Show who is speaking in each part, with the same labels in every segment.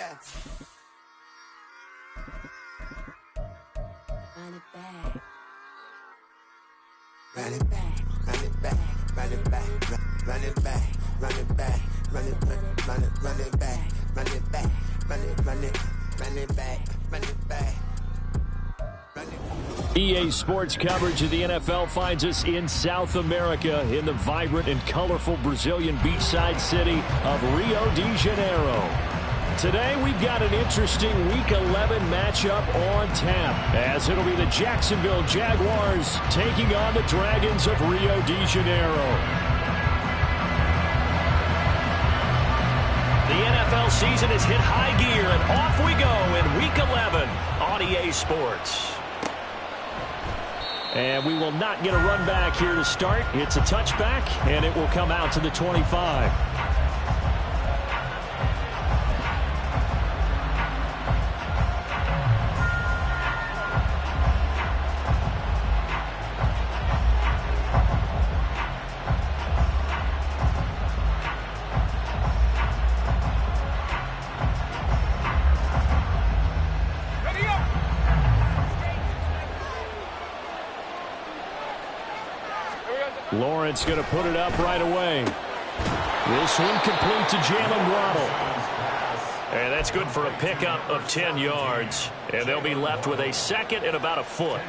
Speaker 1: Yeah. Run it back. Run it back. Run it back. Run it back. Run it back. Run it back. Run it back. Run it back. Run it back. Run it back. Run it back.
Speaker 2: EA Sports coverage of the NFL finds us in South America in the vibrant and colorful Brazilian beachside city of Rio de Janeiro. Today we've got an interesting Week 11 matchup on tap, as it'll be the Jacksonville Jaguars taking on the Dragons of Rio de Janeiro. The NFL season has hit high gear, and off we go in Week 11 on EA Sports. And we will not get a run back here to start. It's a touchback, and it will come out to the 25. Lawrence going to put it up right away. This one complete to Jalen Waddle. And that's good for a pickup of 10 yards. And they'll be left with a second and about a foot.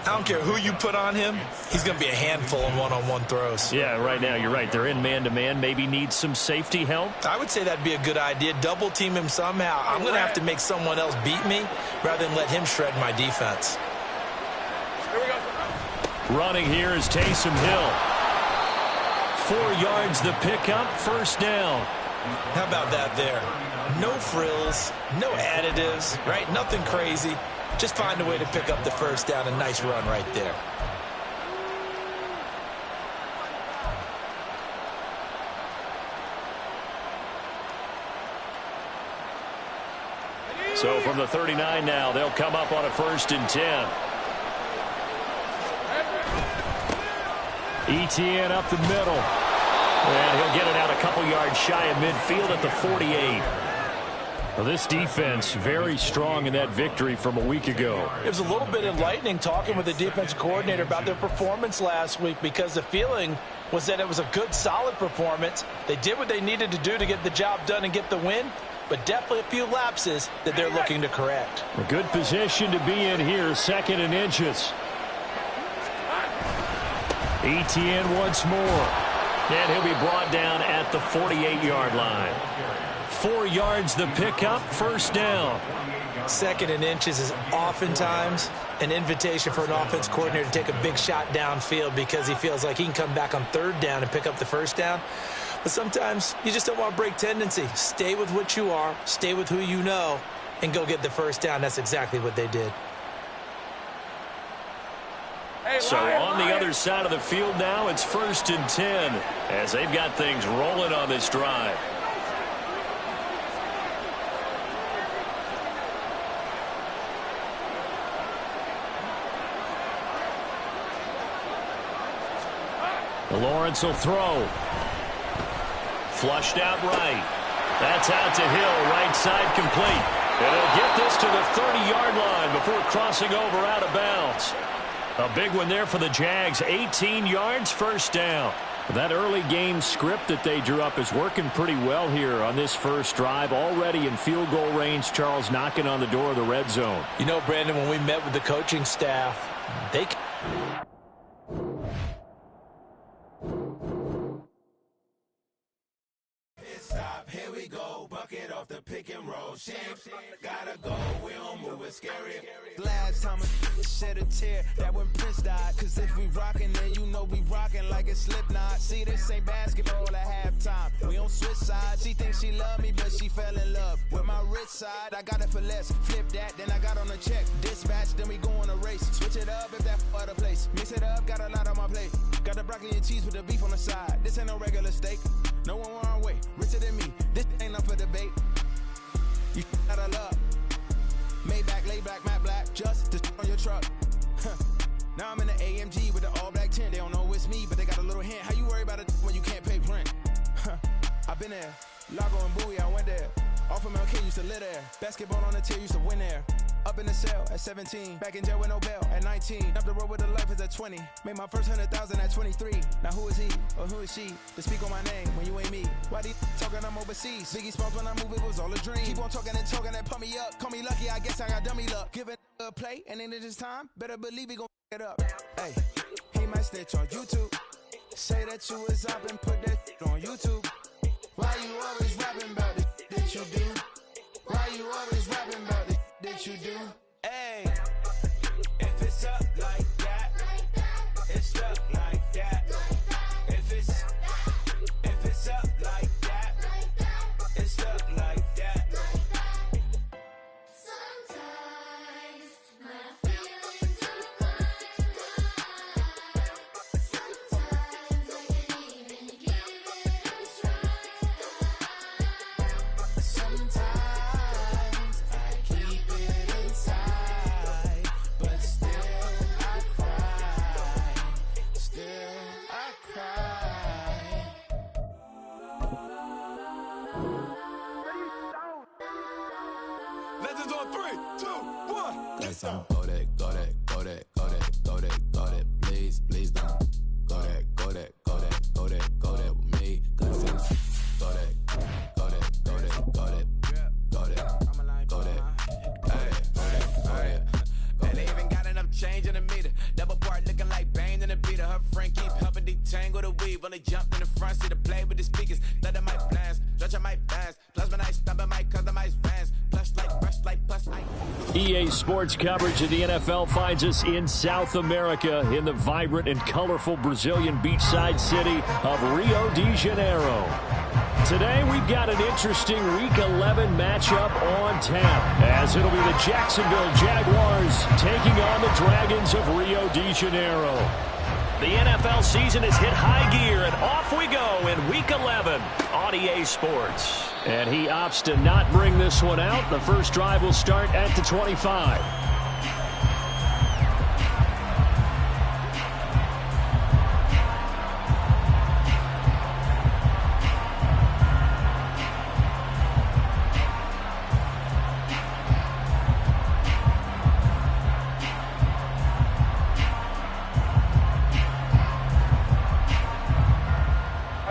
Speaker 3: I don't care who you put on him. He's going to be a handful in one-on-one throws.
Speaker 2: Yeah, right now you're right. They're in man-to-man. Maybe need some safety help.
Speaker 3: I would say that'd be a good idea. Double team him somehow. I'm going to have to make someone else beat me rather than let him shred my defense.
Speaker 2: Running here is Taysom Hill. 4 yards the pickup, first down.
Speaker 3: How about that there? No frills, no additives, right? Nothing crazy. Just find a way to pick up the first down. A nice run right there.
Speaker 2: So from the 39 now, they'll come up on a 1st and 10. Etienne up the middle. And he'll get it out a couple yards shy of midfield at the 48. Well, this defense very strong in that victory from a week ago.
Speaker 3: It was a little bit enlightening talking with the defense coordinator about their performance last week, because the feeling was that it was a good, solid performance. They did what they needed to do to get the job done and get the win, but definitely a few lapses that they're looking to correct.
Speaker 2: A good position to be in here, 2nd and inches. Etienne once more. And he'll be brought down at the 48-yard line. 4 yards the pickup, first down.
Speaker 3: 2nd and inches is oftentimes an invitation for an offense coordinator to take a big shot downfield because he feels like he can come back on 3rd down and pick up the first down. But sometimes you just don't want to break tendency. Stay with what you are, stay with who you know, and go get the first down. That's exactly what they did.
Speaker 2: So on the other side of the field now, it's 1st and 10 as they've got things rolling on this drive. Lawrence will throw. Flushed out right. That's out to Hill, right side complete. And he'll get this to the 30-yard line before crossing over out of bounds. A big one there for the Jags, 18 yards, first down. That early game script that they drew up is working pretty well here on this first drive. Already in field goal range, Charles, knocking on the door of the red zone.
Speaker 3: You know, Brandon, when we met with the coaching staff, they...
Speaker 4: Here we go, bucket off the pick and roll. Gotta go, we don't move it scary.
Speaker 5: Last time I shed a tear, that when Prince died. Cause if we rockin', then you know we rockin' like it's Slipknot. See, this ain't basketball at halftime. We on switch sides. She thinks she love me, but she fell in love with my rich side. I got it for less. Flip that, then I got on a check. Dispatch, then we go on a race. Switch it up if that other place. Mix it up, got a lot on my plate. Got the broccoli and cheese with the beef on the side. This ain't no regular steak. No one wrong way. Richer than me. This ain't up for debate. You out of luck. Maybach, lay back, matte black. Just to on your truck. Now I'm in the AMG with the all black tint. They don't know it's me, but they got a little hint. How you worry about it when you can't pay rent? I've been there. Lago and Bowie, I went there. Off of MLK, used to live there. Basketball on the tier, used to win there. Up in the cell at 17. Back in jail with no bail at 19. Up the road with the life is at 20. Made my first 100,000 at 23. Now who is he or who is she to speak on my name when you ain't me? Why these talking I'm overseas? Biggie Smalls when I move, it was all a dream. Keep on talking and pump me up. Call me lucky, I guess I got dummy luck. Give it a play and then it's time. Better believe he gon' it up. Hey, he might snitch on YouTube. Say that you was up and put that on YouTube. Why you always rapping about the that you do? Why you always rapping about the that you do? Hey, if it's up like that, it's up like that. If it's up like that, it's up like that.
Speaker 6: Sometimes my feelings are blind. Sometimes I can't even give it a try.
Speaker 5: Sometimes I keep it inside, but still I cry. Still I cry. Legends on 3, 2, 1.
Speaker 4: Let's go that, go that, go that, go that, go that, go that. Please, please don't go that, go that, go that, go that, go that with me. Cause it's go that, go that, go that, go that, go that, go that. Hey, go that, go that.
Speaker 5: And they even got enough change in the meter. Double part looking like Bane in the beater. Her friend keep helping detangle the weave. Only jumped in the front seat to play with the speakers. Thunder my plans, stretch my bands. Plasma night, stumping my customized vans. Plush like, brush like, plus I.
Speaker 2: EA Sports coverage of the NFL finds us in South America in the vibrant and colorful Brazilian beachside city of Rio de Janeiro. Today we've got an interesting Week 11 matchup on tap, as it'll be the Jacksonville Jaguars taking on the Dragons of Rio de Janeiro. The NFL season has hit high gear, and off we go in Week 11 on EA Sports. And he opts to not bring this one out. The first drive will start at the 25.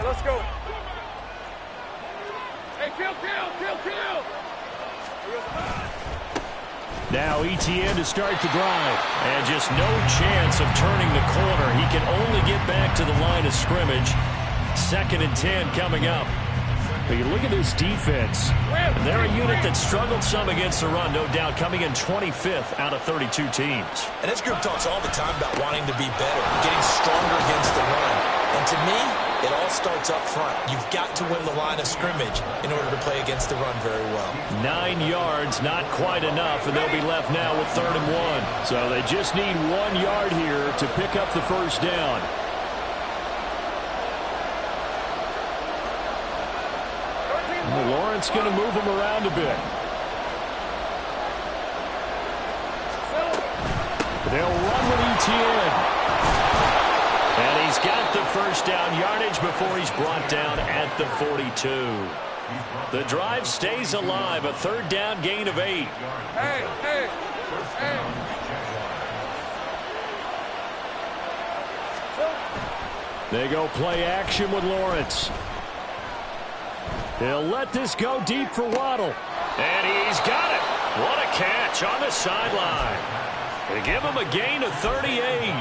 Speaker 5: Let's go.
Speaker 2: Now ETN to start the drive, and just no chance of turning the corner. He can only get back to the line of scrimmage. 2nd and 10 coming up. But you look at this defense. They're a unit that struggled some against the run, no doubt, coming in 25th out of 32 teams.
Speaker 3: And this group talks all the time about wanting to be better, getting stronger against the run. And to me, it all starts up front. You've got to win the line of scrimmage in order to play against the run very well.
Speaker 2: 9 yards, not quite enough, and they'll be left now with 3rd and 1. So they just need 1 yard here to pick up the first down. Lawrence going to move him around a bit. They'll run with ETN. And he's got the first down yardage before he's brought down at the 42. The drive stays alive, a 3rd down gain of 8. They go play action with Lawrence. He'll let this go deep for Waddle. And he's got it. What a catch on the sideline. They give him a gain of 38.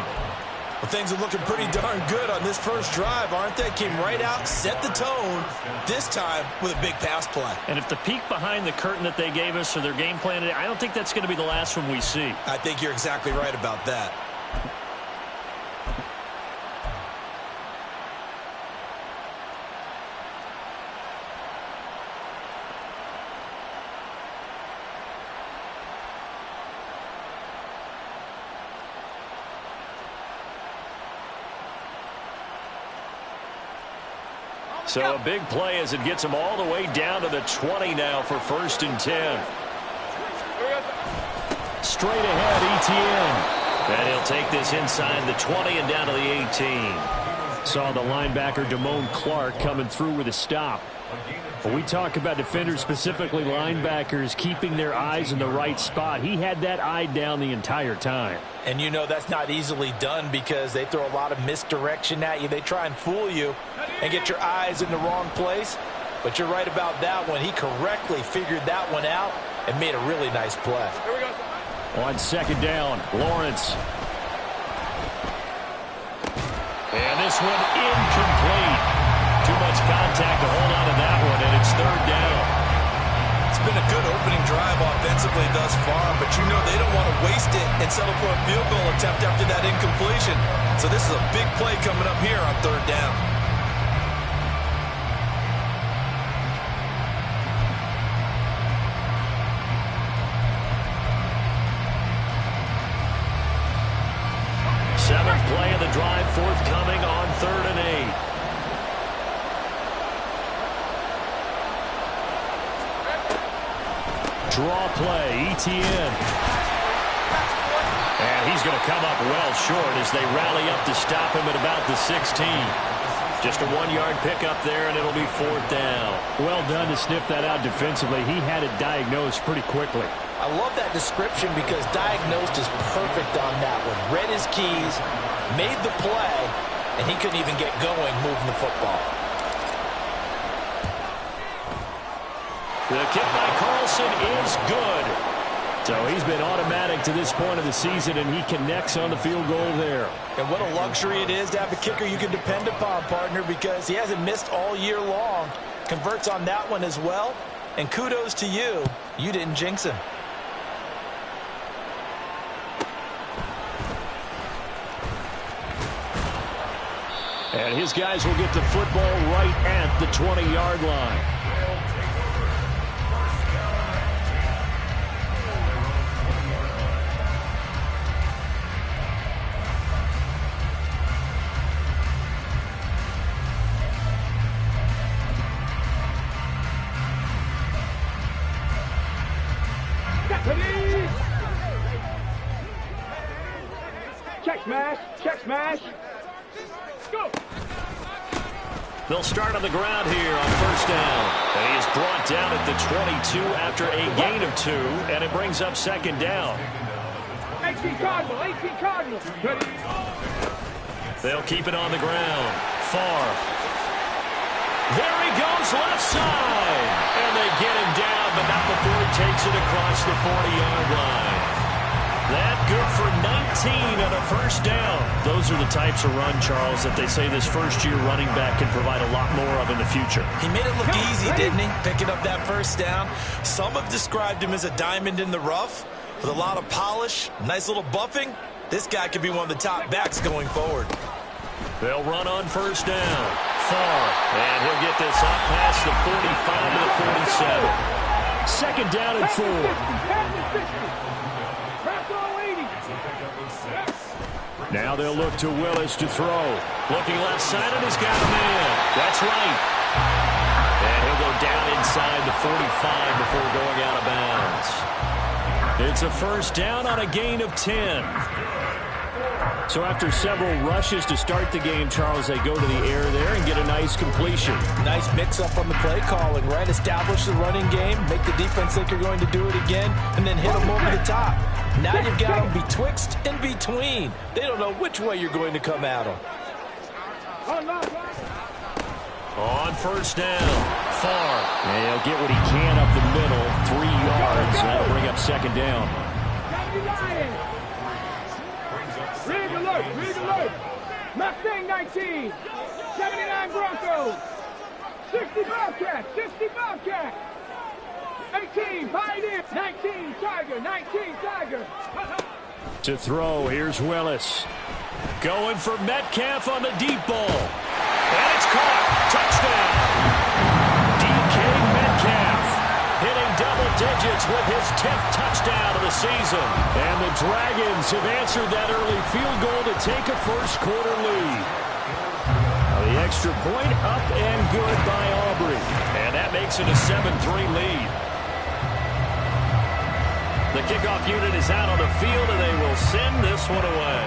Speaker 3: Well, things are looking pretty darn good on this first drive, aren't they? Came right out, set the tone, this time with a big pass play.
Speaker 2: And if the peek behind the curtain that they gave us or their game plan, I don't think that's going to be the last one we see.
Speaker 3: I think you're exactly right about that.
Speaker 2: So a big play as it gets him all the way down to the 20 now for 1st and 10. Straight ahead, ETN. And he'll take this inside the 20 and down to the 18. Saw the linebacker, Damone Clark, coming through with a stop. When we talk about defenders, specifically linebackers, keeping their eyes in the right spot, he had that eye down the entire time.
Speaker 3: And you know that's not easily done because they throw a lot of misdirection at you. They try and fool you and get your eyes in the wrong place. But you're right about that one. He correctly figured that one out and made a really nice play.
Speaker 2: Here we go. On second down, Lawrence. And this one incomplete. Too much contact to hold on to that one, and it's third down.
Speaker 7: It's been a good opening drive offensively thus far, but you know they don't want to waste it and settle for a field goal attempt after that incompletion. So this is a big play coming up here on third down.
Speaker 2: Seventh play of the drive forthcoming on 3rd and 8. Draw play, ETN. And he's going to come up well short as they rally up to stop him at about the 16. Just a 1-yard pickup there, and it'll be 4th down. Well done to sniff that out defensively. He had it diagnosed pretty quickly.
Speaker 3: I love that description because diagnosed is perfect on that one. Read his keys, made the play, and he couldn't even get going moving the football.
Speaker 2: The kick by Carlson is good. So he's been automatic to this point of the season, and he connects on the field goal there.
Speaker 3: And what a luxury it is to have a kicker you can depend upon, partner, because he hasn't missed all year long. Converts on that one as well. And kudos to you. You didn't jinx him.
Speaker 2: And his guys will get the football right at the 20-yard line.
Speaker 8: Check smash, check smash. Go.
Speaker 2: They'll start on the ground here on 1st down. And he is brought down at the 22 after a gain of 2, and it brings up 2nd down.
Speaker 8: 18 Cardinal, 18 Cardinal. Ready.
Speaker 2: They'll keep it on the ground. Far. There he goes, left side. And they get him down, but not before he takes it across the 40-yard line. That good for 19 on a 1st down. Those are the types of run, Charles, that they say this first-year running back can provide a lot more of in the future.
Speaker 3: He made it look easy, didn't he? Picking up that 1st down. Some have described him as a diamond in the rough with a lot of polish, nice little buffing. This guy could be one of the top backs going forward.
Speaker 2: They'll run on 1st down. Far. And he'll get this up past the 45 to the 47. 2nd down and 4. Now they'll look to Willis to throw. Looking left side, and he's got a man. That's right. And he'll go down inside the 45 before going out of bounds. It's a 1st down on a gain of 10. So after several rushes to start the game, Charles, they go to the air there and get a nice completion.
Speaker 3: Nice mix-up on the play calling, right? Establish the running game, make the defense think you're going to do it again, and then hit them over the top. Now you've got them betwixt and between. They don't know which way you're going to come at them.
Speaker 2: On 1st down, Far. And he'll get what he can up the middle, 3 yards. That'll bring up 2nd down.
Speaker 8: Rig alert, rig alert. Mustang 19, 79 Broncos, 60 Bobcat, 60 Bobcat. 18, Pioneer, 19, Tiger, 19, Tiger.
Speaker 2: To throw, here's Willis. Going for Metcalf on the deep ball. And it's caught. Touchdown. DK Metcalf hitting double digits with his 10th touchdown of the season. And the Dragons have answered that early field goal to take a first-quarter lead. The extra point up and good by Aubrey. And that makes it a 7-3 lead. The kickoff unit is out on the field, and they will send this one away.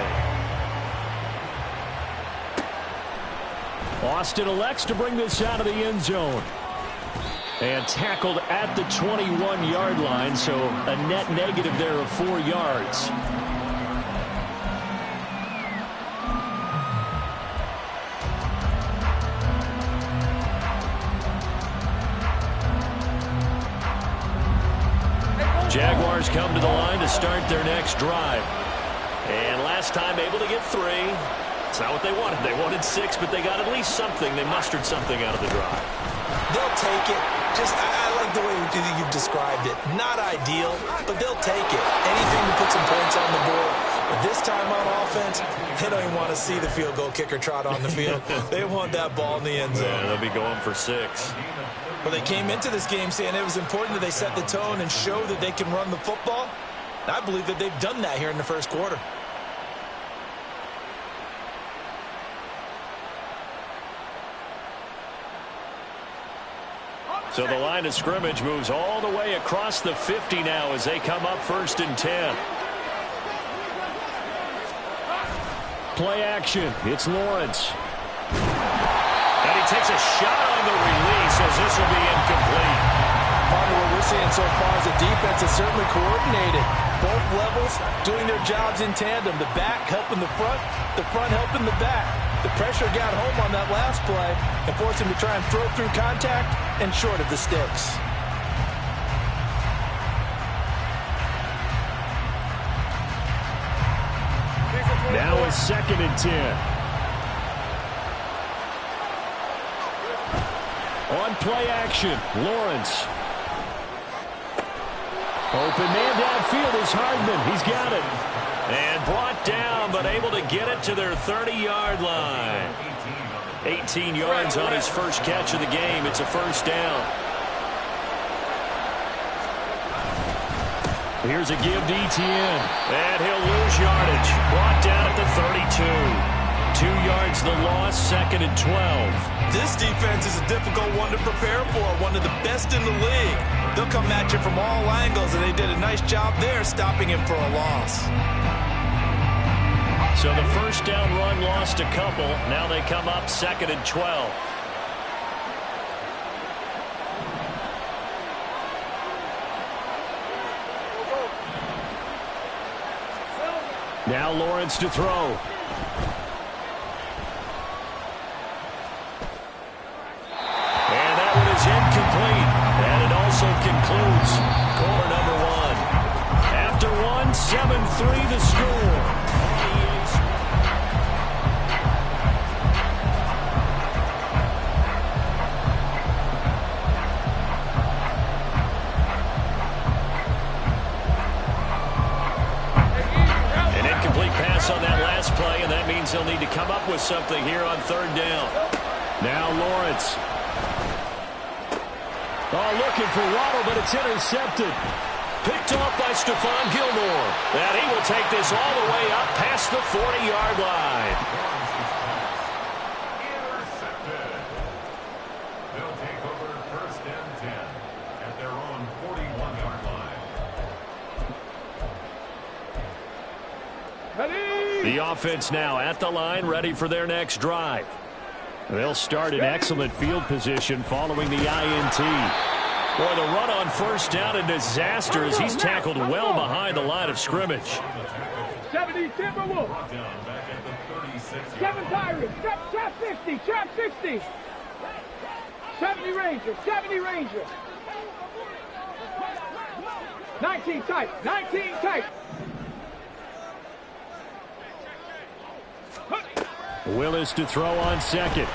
Speaker 2: Austin elects to bring this out of the end zone. And tackled at the 21-yard line, so a net negative there of 4 yards. Jaguars come to the line to start their next drive. And last time able to get 3. It's not what they wanted. They wanted 6, but they got at least something. They mustered something out of the drive.
Speaker 3: They'll take it. I like the way you've described it. Not ideal, but they'll take it. Anything to put some points on the board. But this time on offense, they don't even want to see the field goal kicker trot on the field. They want that ball in the end zone.
Speaker 2: Yeah, they'll be going for 6.
Speaker 3: Well, they came into this game saying it was important that they set the tone and show that they can run the football. I believe that they've done that here in the first quarter.
Speaker 2: So the line of scrimmage moves all the way across the 50 now as they come up 1st and 10. Play action. It's Lawrence. And he takes a shot on the release as this will be incomplete.
Speaker 3: Partner, what we're seeing so far is the defense is certainly coordinated. Both levels doing their jobs in tandem. The back helping the front helping the back. The pressure got home on that last play and forced him to try and throw through contact and short of the sticks.
Speaker 2: Now it's 2nd and 10. On play action, Lawrence. Open man downfield is Hardman. He's got it. And brought down, but able to get it to their 30-yard line. 18 yards on his first catch of the game. It's a 1st down. Here's a give to Etienne. And he'll lose yardage. Brought down at the 32. 2 yards the loss, 2nd and 12.
Speaker 3: This defense is a difficult one to prepare for, one of the best in the league. They'll come at you from all angles, and they did a nice job there stopping him for a loss.
Speaker 2: So the 1st down run lost a couple. Now they come up 2nd and 12. Now Lawrence to throw. And that one is incomplete. And it also concludes quarter number 1. After 1, 7-3 the score. On that last play, and that means they'll need to come up with something here on 3rd down. Now Lawrence. Oh, looking for Waddle, but it's intercepted. Picked off by Stephon Gilmore. And he will take this all the way up past the 40-yard line.
Speaker 9: Intercepted. They'll take over 1st and 10 at their own 41-yard line.
Speaker 2: The offense now at the line, ready for their next drive. They'll start in excellent field position following the INT. Boy, the run on 1st down a disaster as he's tackled well behind the line of scrimmage.
Speaker 8: 70 Timberwolves. 7 Pirates. Trap 60. Trap 60. 70 Rangers. 70 Rangers. 19 tight. 19 tight.
Speaker 2: Willis to throw on 2nd.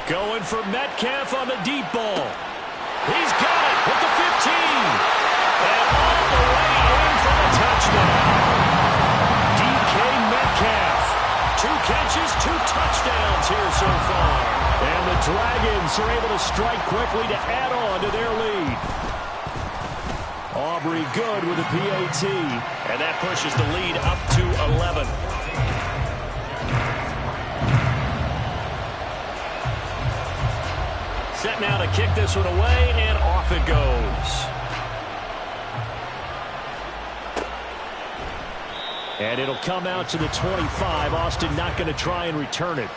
Speaker 2: Going for Metcalf on the deep ball. He's got it with the 15. And all the way in for the touchdown. DK Metcalf. 2 catches, 2 touchdowns here so far. And the Dragons are able to strike quickly to add on to their lead. Aubrey good with a PAT. And that pushes the lead up to 11. Set now to kick this one away, and off it goes. And it'll come out to the 25. Austin not going to try and return it.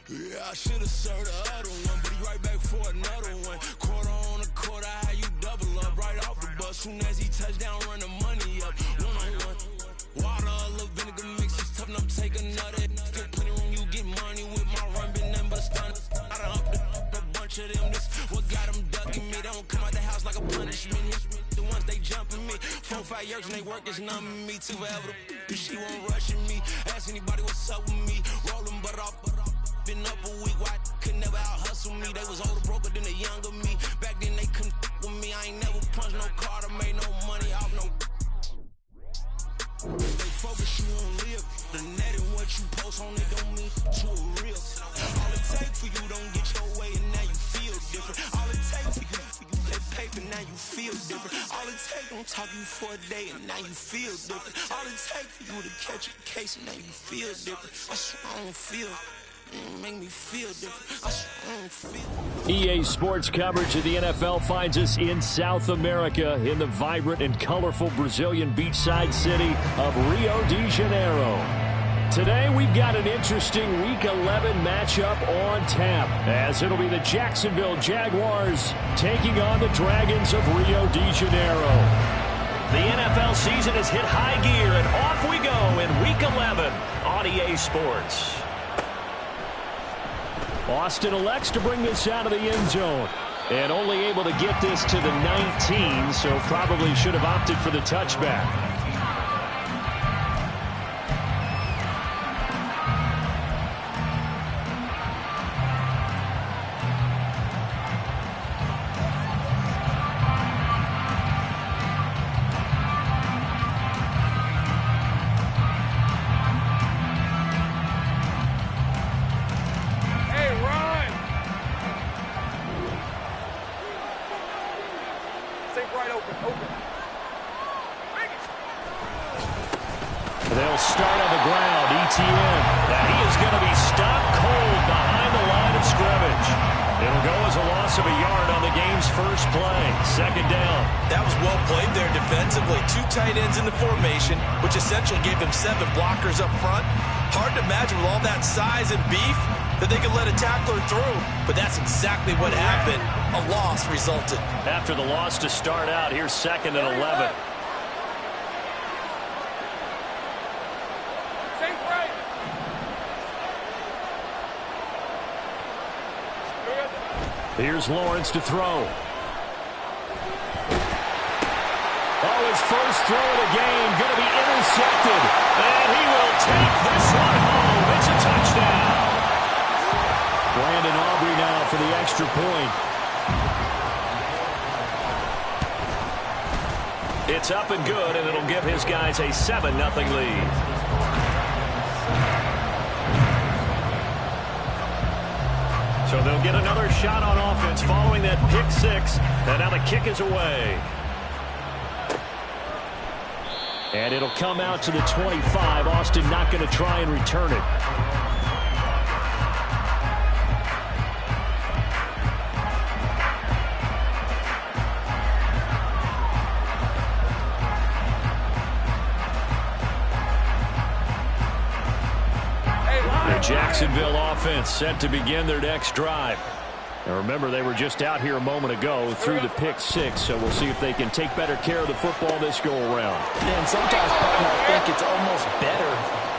Speaker 5: Yeah, I should've served the other one, but he right back for another one. Quarter on a quarter, how you double up right off the bus. Soon as he touch down, run the money up. One-on-one. Water, a little vinegar mix, it's tough enough, take another. Get plenty room, you get money with my run, been nothing but a stun. I done up a bunch of them, this what got them ducking me. They don't come out the house like a punishment. The ones they jumping me. 4-5 years and they work is numbing me. Too forever, she won't rushing me. Ask anybody what's up with me. Rolling butt off. Been up a week, why could never out hustle me? They was older, broker than the younger me. Back then they couldn't with me. I ain't never punched no card or made no money off no. They focus you on live. The net and what you post on it don't mean to a real. All it take for you don't get your way and now you feel different. All it take for you that paper, now you feel different. All it take don't talk you for a day and now you feel different. All it take for you to catch a case and now you feel different. That's what I don't feel. Make me feel different. I don't feel.
Speaker 2: EA Sports coverage of the NFL finds us in South America in the vibrant and colorful Brazilian beachside city of Rio de Janeiro. Today we've got an interesting Week 11 matchup on tap, as it'll be the Jacksonville Jaguars taking on the Dragons of Rio de Janeiro. The NFL season has hit high gear, and off we go in Week 11 on EA Sports. Austin elects to bring this out of the end zone, and only able to get this to the 19, so probably should have opted for the touchback. They'll start on the ground. ETN. That he is going to be stopped cold behind the line of scrimmage. It'll go as a loss of a yard on the game's first play. Second down.
Speaker 7: That was well played there defensively. 2 tight ends in the formation, which essentially gave them 7 blockers up front. Hard to imagine with all that size and beef that they could let a tackler through. But that's exactly what happened. A loss resulted.
Speaker 2: After the loss to start out, here's 2nd and 11. Here's Lawrence to throw. Oh, his first throw of the game going to be intercepted. And he will take this one home. It's a touchdown. Brandon Aubrey now for the extra point. It's up and good, and it'll give his guys a 7-0 lead. So they'll get another shot on offense following that pick 6. And now the kick is away. And it'll come out to the 25. Austin not going to try and return it. Jacksonville offense set to begin their next drive. And remember, they were just out here a moment ago through the pick 6, so we'll see if they can take better care of the football this go-around.
Speaker 3: And sometimes, partner, I think it's almost better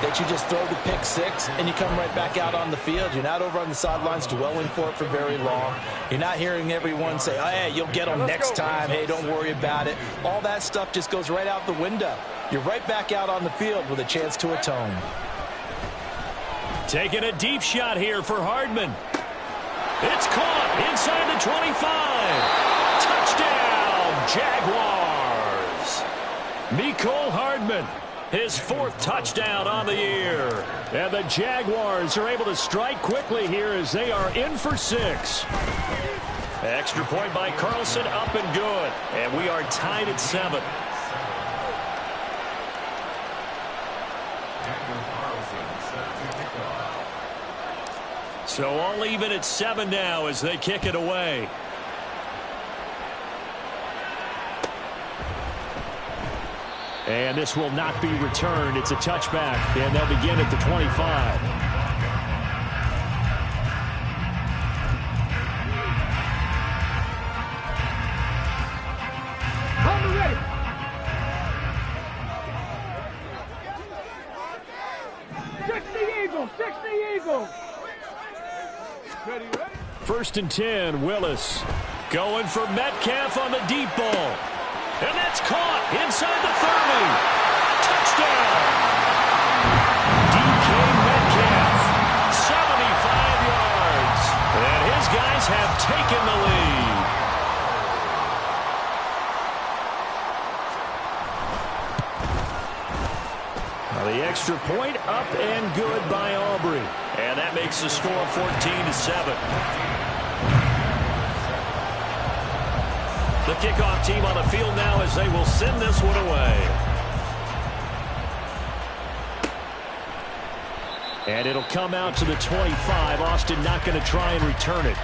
Speaker 3: that you just throw the pick 6 and you come right back out on the field. You're not over on the sidelines dwelling for it for very long. You're not hearing everyone say, oh, hey, you'll get them next time. Hey, don't worry about it. All that stuff just goes right out the window. You're right back out on the field with a chance to atone.
Speaker 2: Taking a deep shot here for Hardman. It's caught inside the 25. Touchdown, Jaguars. Mecole Hardman, his 4th touchdown on the year. And the Jaguars are able to strike quickly here as they are in for 6. Extra point by Carlson, up and good. And we are tied at 7. So all even at 7 now as they kick it away. And this will not be returned. It's a touchback, and they'll begin at the 25.
Speaker 8: Hold ready. Six the Eagles. Ready.
Speaker 2: First and 10, Willis. Going for Metcalf on the deep ball. And that's caught inside the 30. Touchdown! DK Metcalf, 75 yards. And his guys have taken the lead. Now the extra point up and good by Aubrey. And that makes the score 14-7. The kickoff team on the field now as they will send this one away. And it'll come out to the 25. Austin not going to try and return it.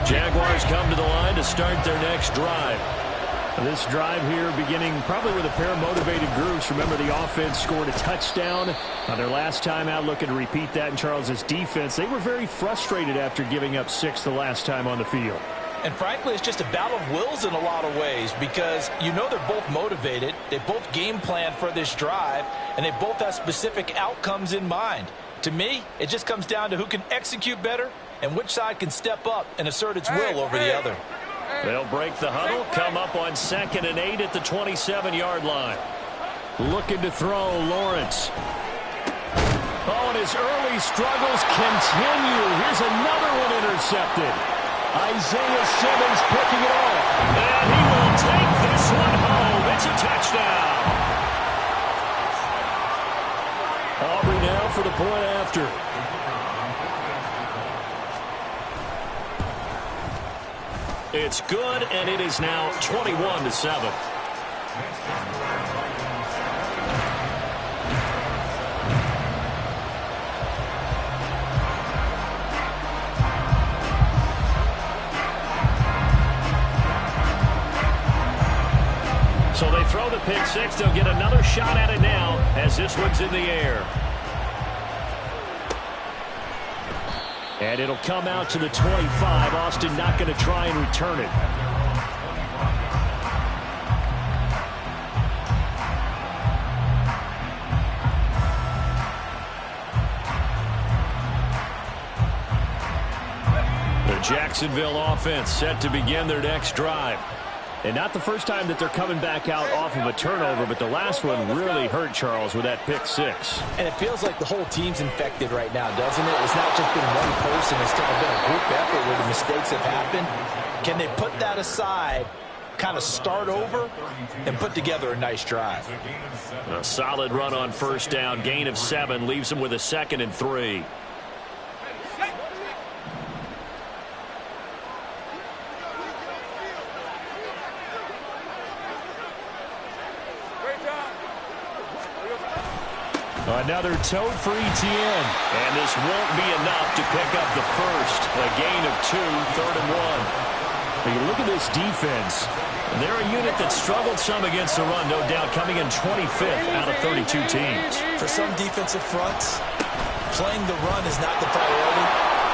Speaker 2: Jaguars come to the line to start their next drive. This drive here beginning probably with a pair of motivated groups. Remember, the offense scored a touchdown on their last time out, looking to repeat that in Charles's defense. They were very frustrated after giving up 6 the last time on the field.
Speaker 3: And frankly, it's just a battle of wills in a lot of ways because you know they're both motivated. They both game plan for this drive, and they both have specific outcomes in mind. To me, it just comes down to who can execute better and which side can step up and assert its will over the other.
Speaker 2: They'll break the huddle, come up on 2nd and 8 at the 27-yard line. Looking to throw, Lawrence. Oh, and his early struggles continue. Here's another one intercepted. Isaiah Simmons picking it off. And he will take this one home. It's a touchdown. Aubrey now for the point after. It's good, and it is now 21-7. So they throw the pick six. They'll get another shot at it now as this one's in the air. And it'll come out to the 25. Austin not going to try and return it. The Jacksonville offense set to begin their next drive. And not the first time that they're coming back out off of a turnover, but the last one really hurt Charles with that pick six.
Speaker 3: And it feels like the whole team's infected right now, doesn't it? It's not just been one person. It's kind of been a group effort where the mistakes have happened. Can they put that aside, kind of start over, and put together a nice drive?
Speaker 2: A solid run on first down. Gain of 7 leaves them with a 2nd and 3. Another tote for Etienne. And this won't be enough to pick up the first. A gain of 2, 3rd and 1. When you look at this defense, they're a unit that struggled some against the run, no doubt, coming in 25th out of 32 teams.
Speaker 3: For some defensive fronts, playing the run is not the priority.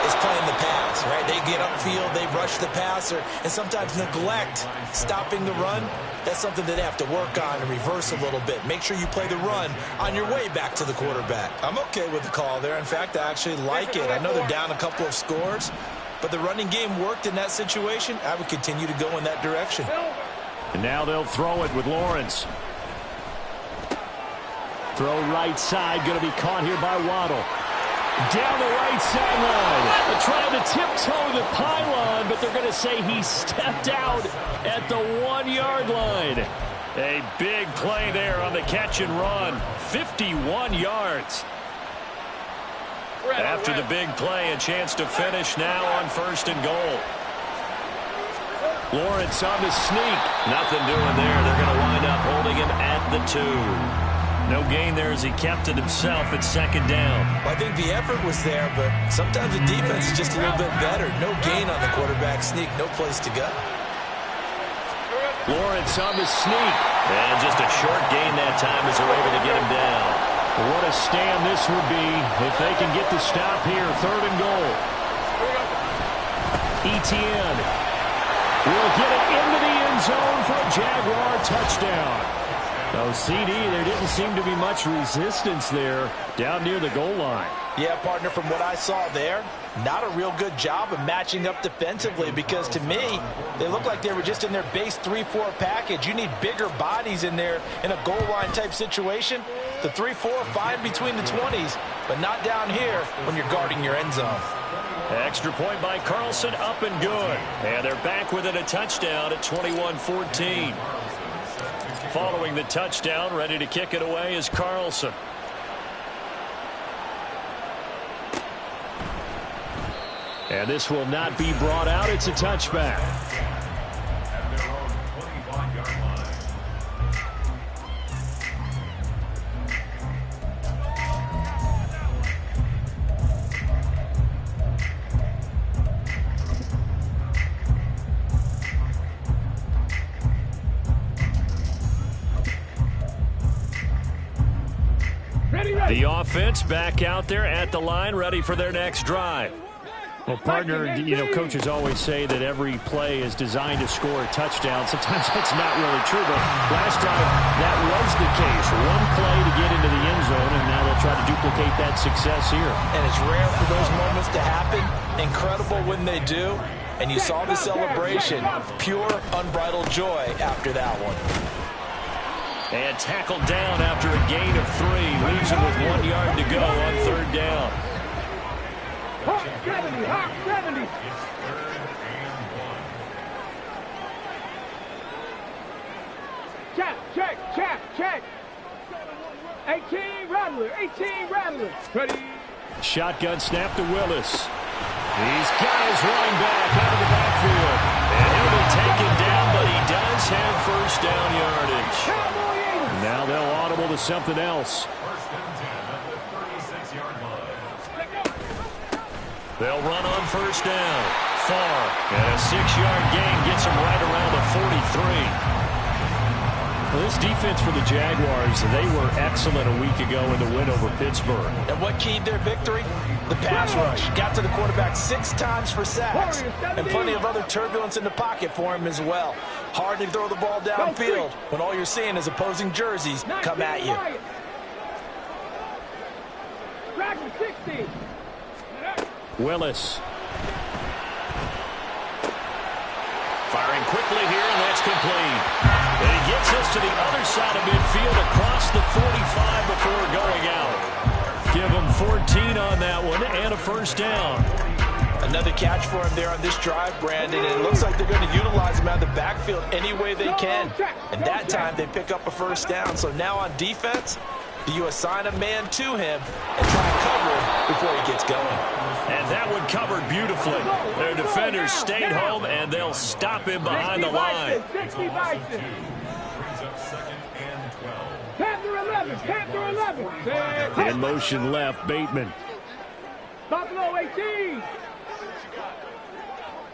Speaker 3: It's playing the pass, right? They get upfield, they rush the passer, and sometimes neglect stopping the run. That's something that they have to work on and reverse a little bit. Make sure you play the run on your way back to the quarterback. I'm okay with the call there. In fact, I actually like it. I know they're down a couple of scores, but the running game worked in that situation. I would continue to go in that direction.
Speaker 2: And now they'll throw it with Lawrence. Throw right side, going to be caught here by Waddle. Down the right sideline. Trying to tiptoe the pylon, but they're going to say he stepped out at the 1-yard line. A big play there on the catch and run. 51 yards. After the big play, a chance to finish now on 1st and goal. Lawrence on the sneak. Nothing doing there. They're going to wind up holding him at the 2. No gain there as he kept it himself at second down.
Speaker 3: Well, I think the effort was there, but sometimes the defense is just a little bit better. No gain on the quarterback sneak, no place to go.
Speaker 2: Lawrence on the sneak. And just a short gain that time as they're able to get him down. What a stand this would be if they can get the stop here. 3rd and goal. Etienne will get it into the end zone for a Jaguar touchdown. No, CD, there didn't seem to be much resistance there down near the goal line.
Speaker 3: Yeah, partner, from what I saw there, not a real good job of matching up defensively because to me, they looked like they were just in their base 3-4 package. You need bigger bodies in there in a goal line type situation. The 3-4, fine between the 20s, but not down here when you're guarding your end zone.
Speaker 2: Extra point by Carlson, up and good. And they're back within a touchdown at 21-14. Following the touchdown, ready to kick it away is Carlson. And this will not be brought out. It's a touchback.
Speaker 9: At their own 25-yard line.
Speaker 2: The offense back out there at the line, ready for their next drive. Well, partner, you know, coaches always say that every play is designed to score a touchdown. Sometimes that's not really true, but last time that was the case. One play to get into the end zone, and now they'll try to duplicate that success here.
Speaker 3: And it's rare for those moments to happen. Incredible when they do. And you saw the celebration. Pure, unbridled joy after that one.
Speaker 2: And tackled down after a gain of 3. Leaves him with 1 yard to go on 3rd down.
Speaker 8: Hawk 70, Hawk 70.
Speaker 9: It's 3rd and 1.
Speaker 8: Check. 18 Rattler. Ready.
Speaker 2: Shotgun snap to Willis. He's got his running back out of the backfield. And he'll be taken down, but he does have 1st down yardage. Now they'll audible to something else.
Speaker 9: 1st and 10 at the 36-yard line.
Speaker 2: They'll run on 1st down. Far. And a 6-yard gain gets him right around the 43. Well, this defense for the Jaguars, they were excellent a week ago in the win over Pittsburgh.
Speaker 3: And what keyed their victory? The pass rush. Got to the quarterback 6 times for sacks. And plenty of other turbulence in the pocket for him as well. Hard to throw the ball downfield when all you're seeing is opposing jerseys come at you.
Speaker 8: Rattler 60.
Speaker 2: Willis. Firing quickly here, and that's complete. And he gets us to the other side of midfield across the 45 before going out. Give him 14 on that one and a 1st down.
Speaker 3: Another catch for him there on this drive, Brandon. And it looks like they're going to utilize him out of the backfield any way they can. And that time they pick up a 1st down. So now on defense, do you assign a man to him and try and cover him before he gets going?
Speaker 2: And that one covered beautifully. Their defenders stayed home, and they'll stop him behind the line.
Speaker 8: 60 Bison.
Speaker 9: Brings up 2nd and 12.
Speaker 8: Panther 11.
Speaker 2: In motion left, Bateman.
Speaker 8: Buffalo 18.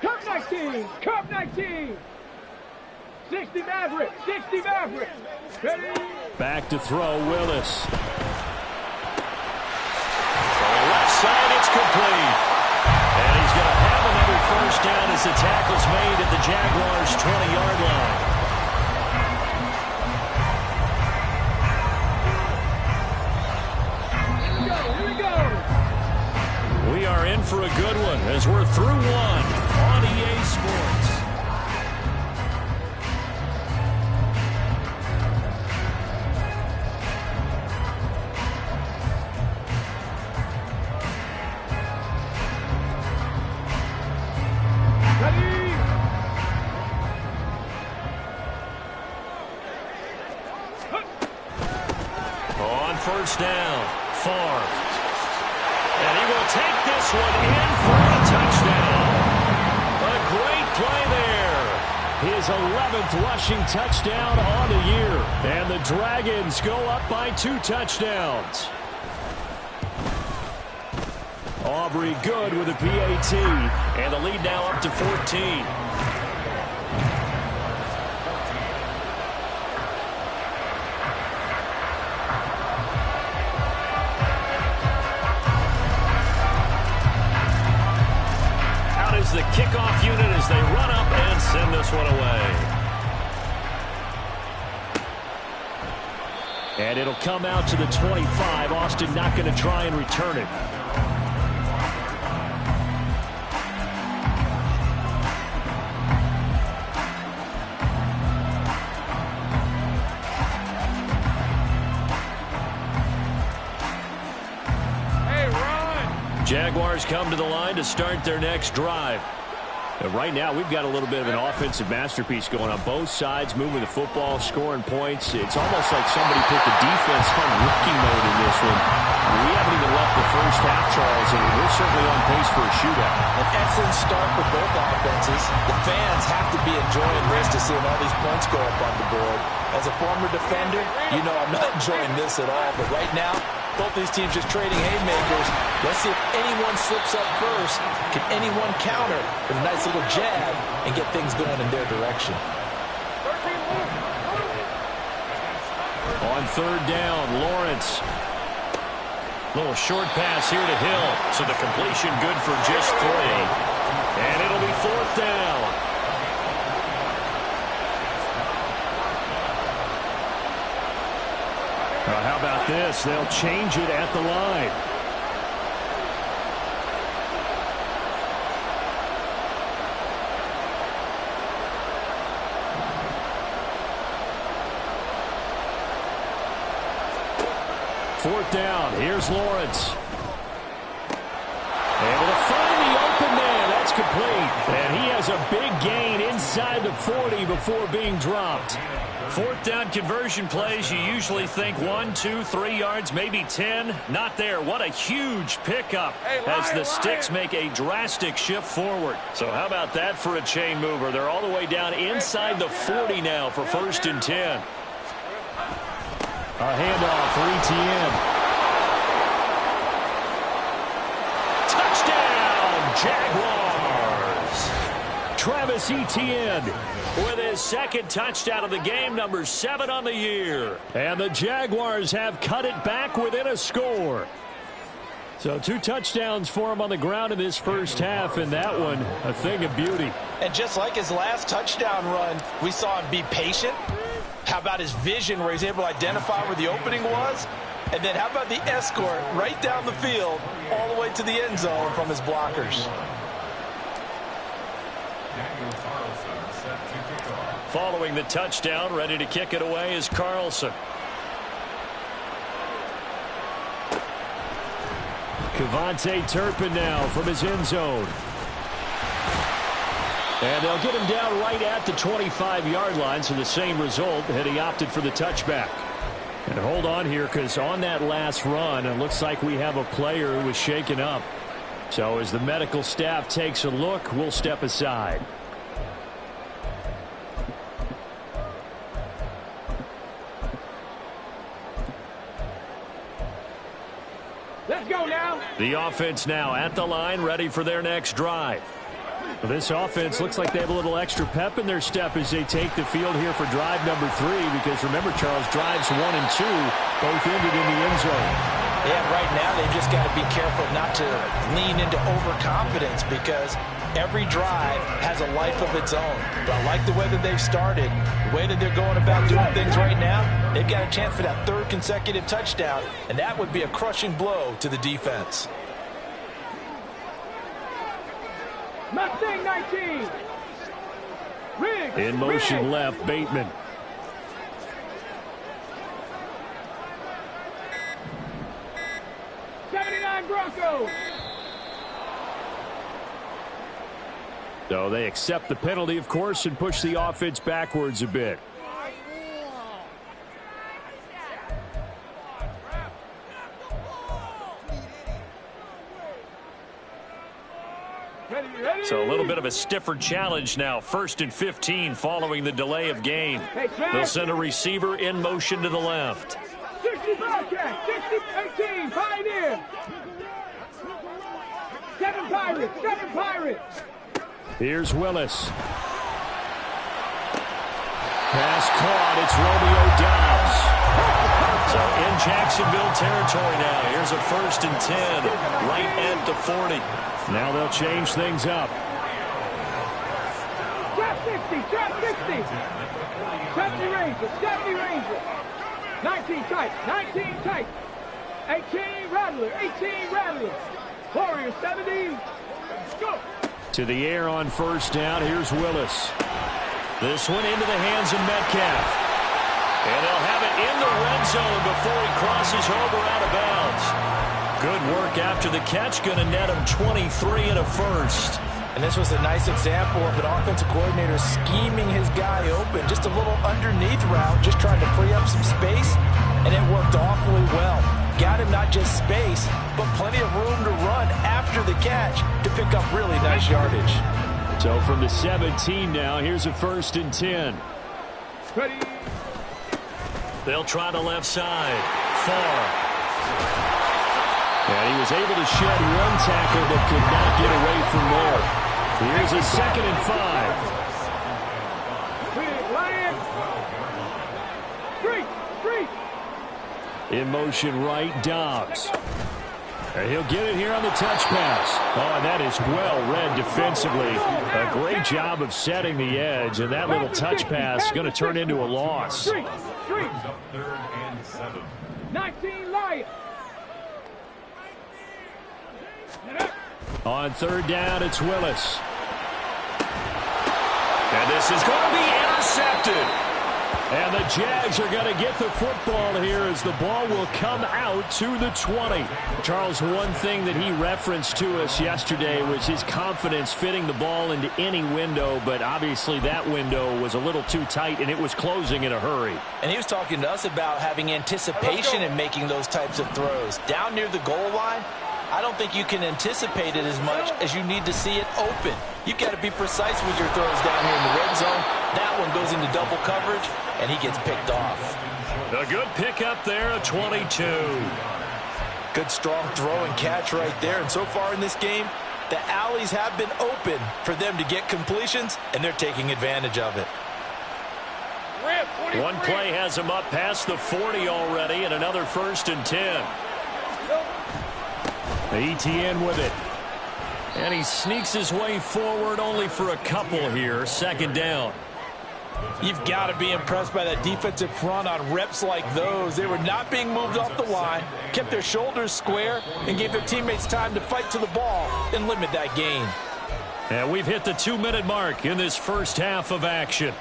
Speaker 8: Cup 19. 60 Maverick. Ready.
Speaker 2: Back to throw, Willis. Left side, it's complete. And he's going to have another 1st down as the tackle's made at the Jaguars' 20-yard line.
Speaker 8: Here we go.
Speaker 2: We are in for a good one as we're through one on EA Sports. On 1st down, Favre. And he will take this one in for a touchdown. A great play there. his 11th rushing touchdown on the year. And the Dragons go up by 2 touchdowns. Aubrey good with a PAT. And the lead now up to 14. The kickoff unit as they run up and send this one away. And it'll come out to the 25. Austin not going to try and return it. Jaguars come to the line to start their next drive. And right now, we've got a little bit of an offensive masterpiece going on both sides, moving the football, scoring points. It's almost like somebody put the defense on rookie mode in this one. We haven't even left the first half, Charles, and we're certainly on pace for a shootout.
Speaker 3: An excellent start for both offenses. The fans have to be enjoying this to seeing all these points go up on the board. As a former defender, you know I'm not enjoying this at all. But right now, both these teams just trading haymakers. Let's see if anyone slips up first. Can anyone counter with a nice little jab and get things going in their direction?
Speaker 2: On third down, Lawrence. Little short pass here to Hill. So the completion good for just 3. And it'll be 4th down. How about this? They'll change it at the line. Fourth down. Here's Lawrence. Able to find the open man. That's complete. And he has a big gain inside the 40 before being dropped. 4th down conversion plays, you usually think 1, 2, 3 yards, maybe 10. Not there. What a huge pickup as the sticks make a drastic shift forward. So how about that for a chain mover? They're all the way down inside the 40 now for 1st and 10. A handoff for Etienne. Touchdown, Jaguars! Travis Etienne with his 2nd touchdown of the game, number 7 on the year. And the Jaguars have cut it back within a score. So 2 touchdowns for him on the ground in this first half, and that one a thing of beauty.
Speaker 3: And just like his last touchdown run, we saw him be patient. How about his vision where he's able to identify where the opening was? And then how about the escort right down the field all the way to the end zone from his blockers?
Speaker 2: Following the touchdown, ready to kick it away is Carlson. Kevontae Turpin now from his end zone. And they'll get him down right at the 25-yard line, so the same result had he opted for the touchback. And hold on here, because on that last run, it looks like we have a player who was shaken up. So as the medical staff takes a look, we'll step aside.
Speaker 8: Let's go now.
Speaker 2: The offense now at the line, ready for their next drive. This offense looks like they have a little extra pep in their step as they take the field here for drive number 3, because remember, Charles, drives 1 and 2 both ended in the end zone.
Speaker 3: Yeah, right now they've just got to be careful not to lean into overconfidence, because every drive has a life of its own. But I like the way that they've started, the way that they're going about doing things right now. They've got a chance for that 3rd consecutive touchdown, and that would be a crushing blow to the defense.
Speaker 8: Mustang 19. Riggs.
Speaker 2: In motion
Speaker 8: Riggs.
Speaker 2: left, Bateman.
Speaker 8: Broncos.
Speaker 2: So they accept the penalty, of course, and push the offense backwards a bit. So a little bit of a stiffer challenge now. 1st and 15 following the delay of game. They'll send a receiver in motion to the left.
Speaker 8: 60 Bobcat, 60, 18, Pioneer. 7 Pirates, 7 Pirates.
Speaker 2: Here's Willis. Pass caught. It's Romeo Dobbs. So in Jacksonville territory now. Here's a 1st and 10 right at the 40. Now they'll change things up.
Speaker 8: Trap 60, trap 60. 70 Rangers, 70 Rangers. 19 tight, 19 tight. 18 Rattler, 18 Rattler. Warriors 70. Go.
Speaker 2: To the air on 1st down. Here's Willis. This one into the hands of Metcalf. And they'll have it in the red zone before he crosses over out of bounds. Good work after the catch. Going to net him 23 and a 1st.
Speaker 3: And this was a nice example of an offensive coordinator scheming his guy open. Just a little underneath route, just trying to free up some space. And it worked awfully well. Got him not just space, but plenty of room to run after the catch to pick up really nice yardage.
Speaker 2: So from the 17 now, here's a 1st and 10.
Speaker 8: Ready.
Speaker 2: They'll try the left side. Far. And he was able to shed one tackle but could not get away from there. Here's a 2nd and 5. In motion right, Dobbs. And he'll get it here on the touch pass. Oh, and that is well read defensively. A great job of setting the edge, and that little touch pass is going to turn into a loss.
Speaker 8: 3rd and 7. 19 Lions.
Speaker 2: On 3rd down, it's Willis. And this is going to be intercepted. And the Jags are going to get the football here as the ball will come out to the 20. Charles, one thing that he referenced to us yesterday was his confidence fitting the ball into any window, but obviously that window was a little too tight and it was closing in a hurry.
Speaker 3: And he was talking to us about having anticipation in making those types of throws. Down near the goal line, I don't think you can anticipate it as much as you need to see it open. You've got to be precise with your throws down here in the red zone. That one goes into double coverage, and he gets picked off.
Speaker 2: A good pickup there, a 22.
Speaker 3: Good strong throw and catch right there. And so far in this game, the alleys have been open for them to get completions, and they're taking advantage of it.
Speaker 2: One play has him up past the 40 already, and another 1st and 10. ETN with it. And he sneaks his way forward only for a couple here. 2nd down.
Speaker 3: You've got to be impressed by that defensive front on reps like those. They were not being moved off the line, kept their shoulders square, and gave their teammates time to fight to the ball and limit that gain.
Speaker 2: And we've hit the 2-minute mark in this first half of action.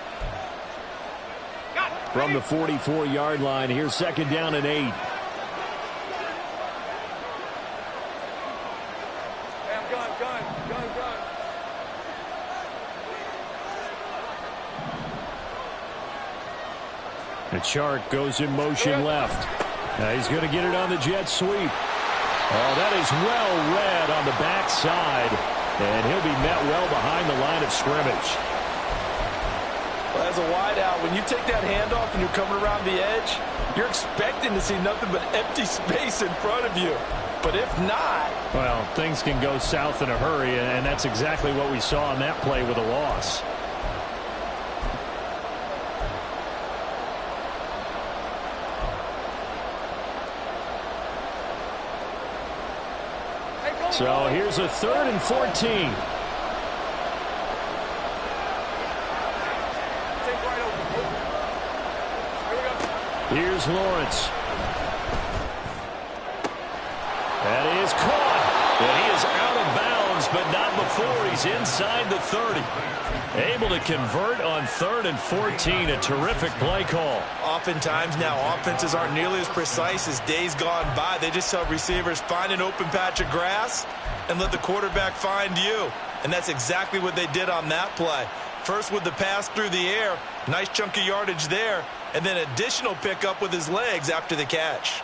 Speaker 2: From the 44-yard line, here's 2nd down and 8. And Chark goes in motion left. Now he's going to get it on the jet sweep. Oh, that is well read on the backside. And he'll be met well behind the line of scrimmage.
Speaker 3: Well, as a wideout, when you take that handoff and you're coming around the edge, you're expecting to see nothing but empty space in front of you. But if not...
Speaker 2: Well, things can go south in a hurry, and that's exactly what we saw on that play with a loss. So here's a 3rd and 14. Here's Lawrence. That is caught. And he is out of bounds, but not before he's inside the 30. Able to convert on 3rd and 14. A terrific play call.
Speaker 3: Oftentimes now, offenses aren't nearly as precise as days gone by. They just tell receivers, find an open patch of grass and let the quarterback find you. And that's exactly what they did on that play. First with the pass through the air, nice chunk of yardage there, and then additional pickup with his legs after the catch.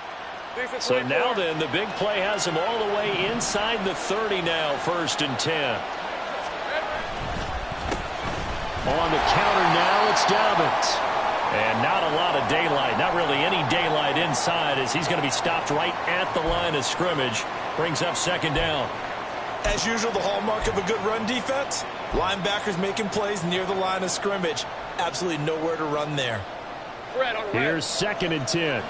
Speaker 2: So now then, the big play has him all the way inside the 30 now, 1st and 10. On the counter now, it's Dobbins. And not a lot of daylight, not really any daylight inside, as he's going to be stopped right at the line of scrimmage. Brings up second down.
Speaker 7: As usual, the hallmark of a good run defense, linebackers making plays near the line of scrimmage. Absolutely nowhere to run there.
Speaker 2: Here's 2nd and 10.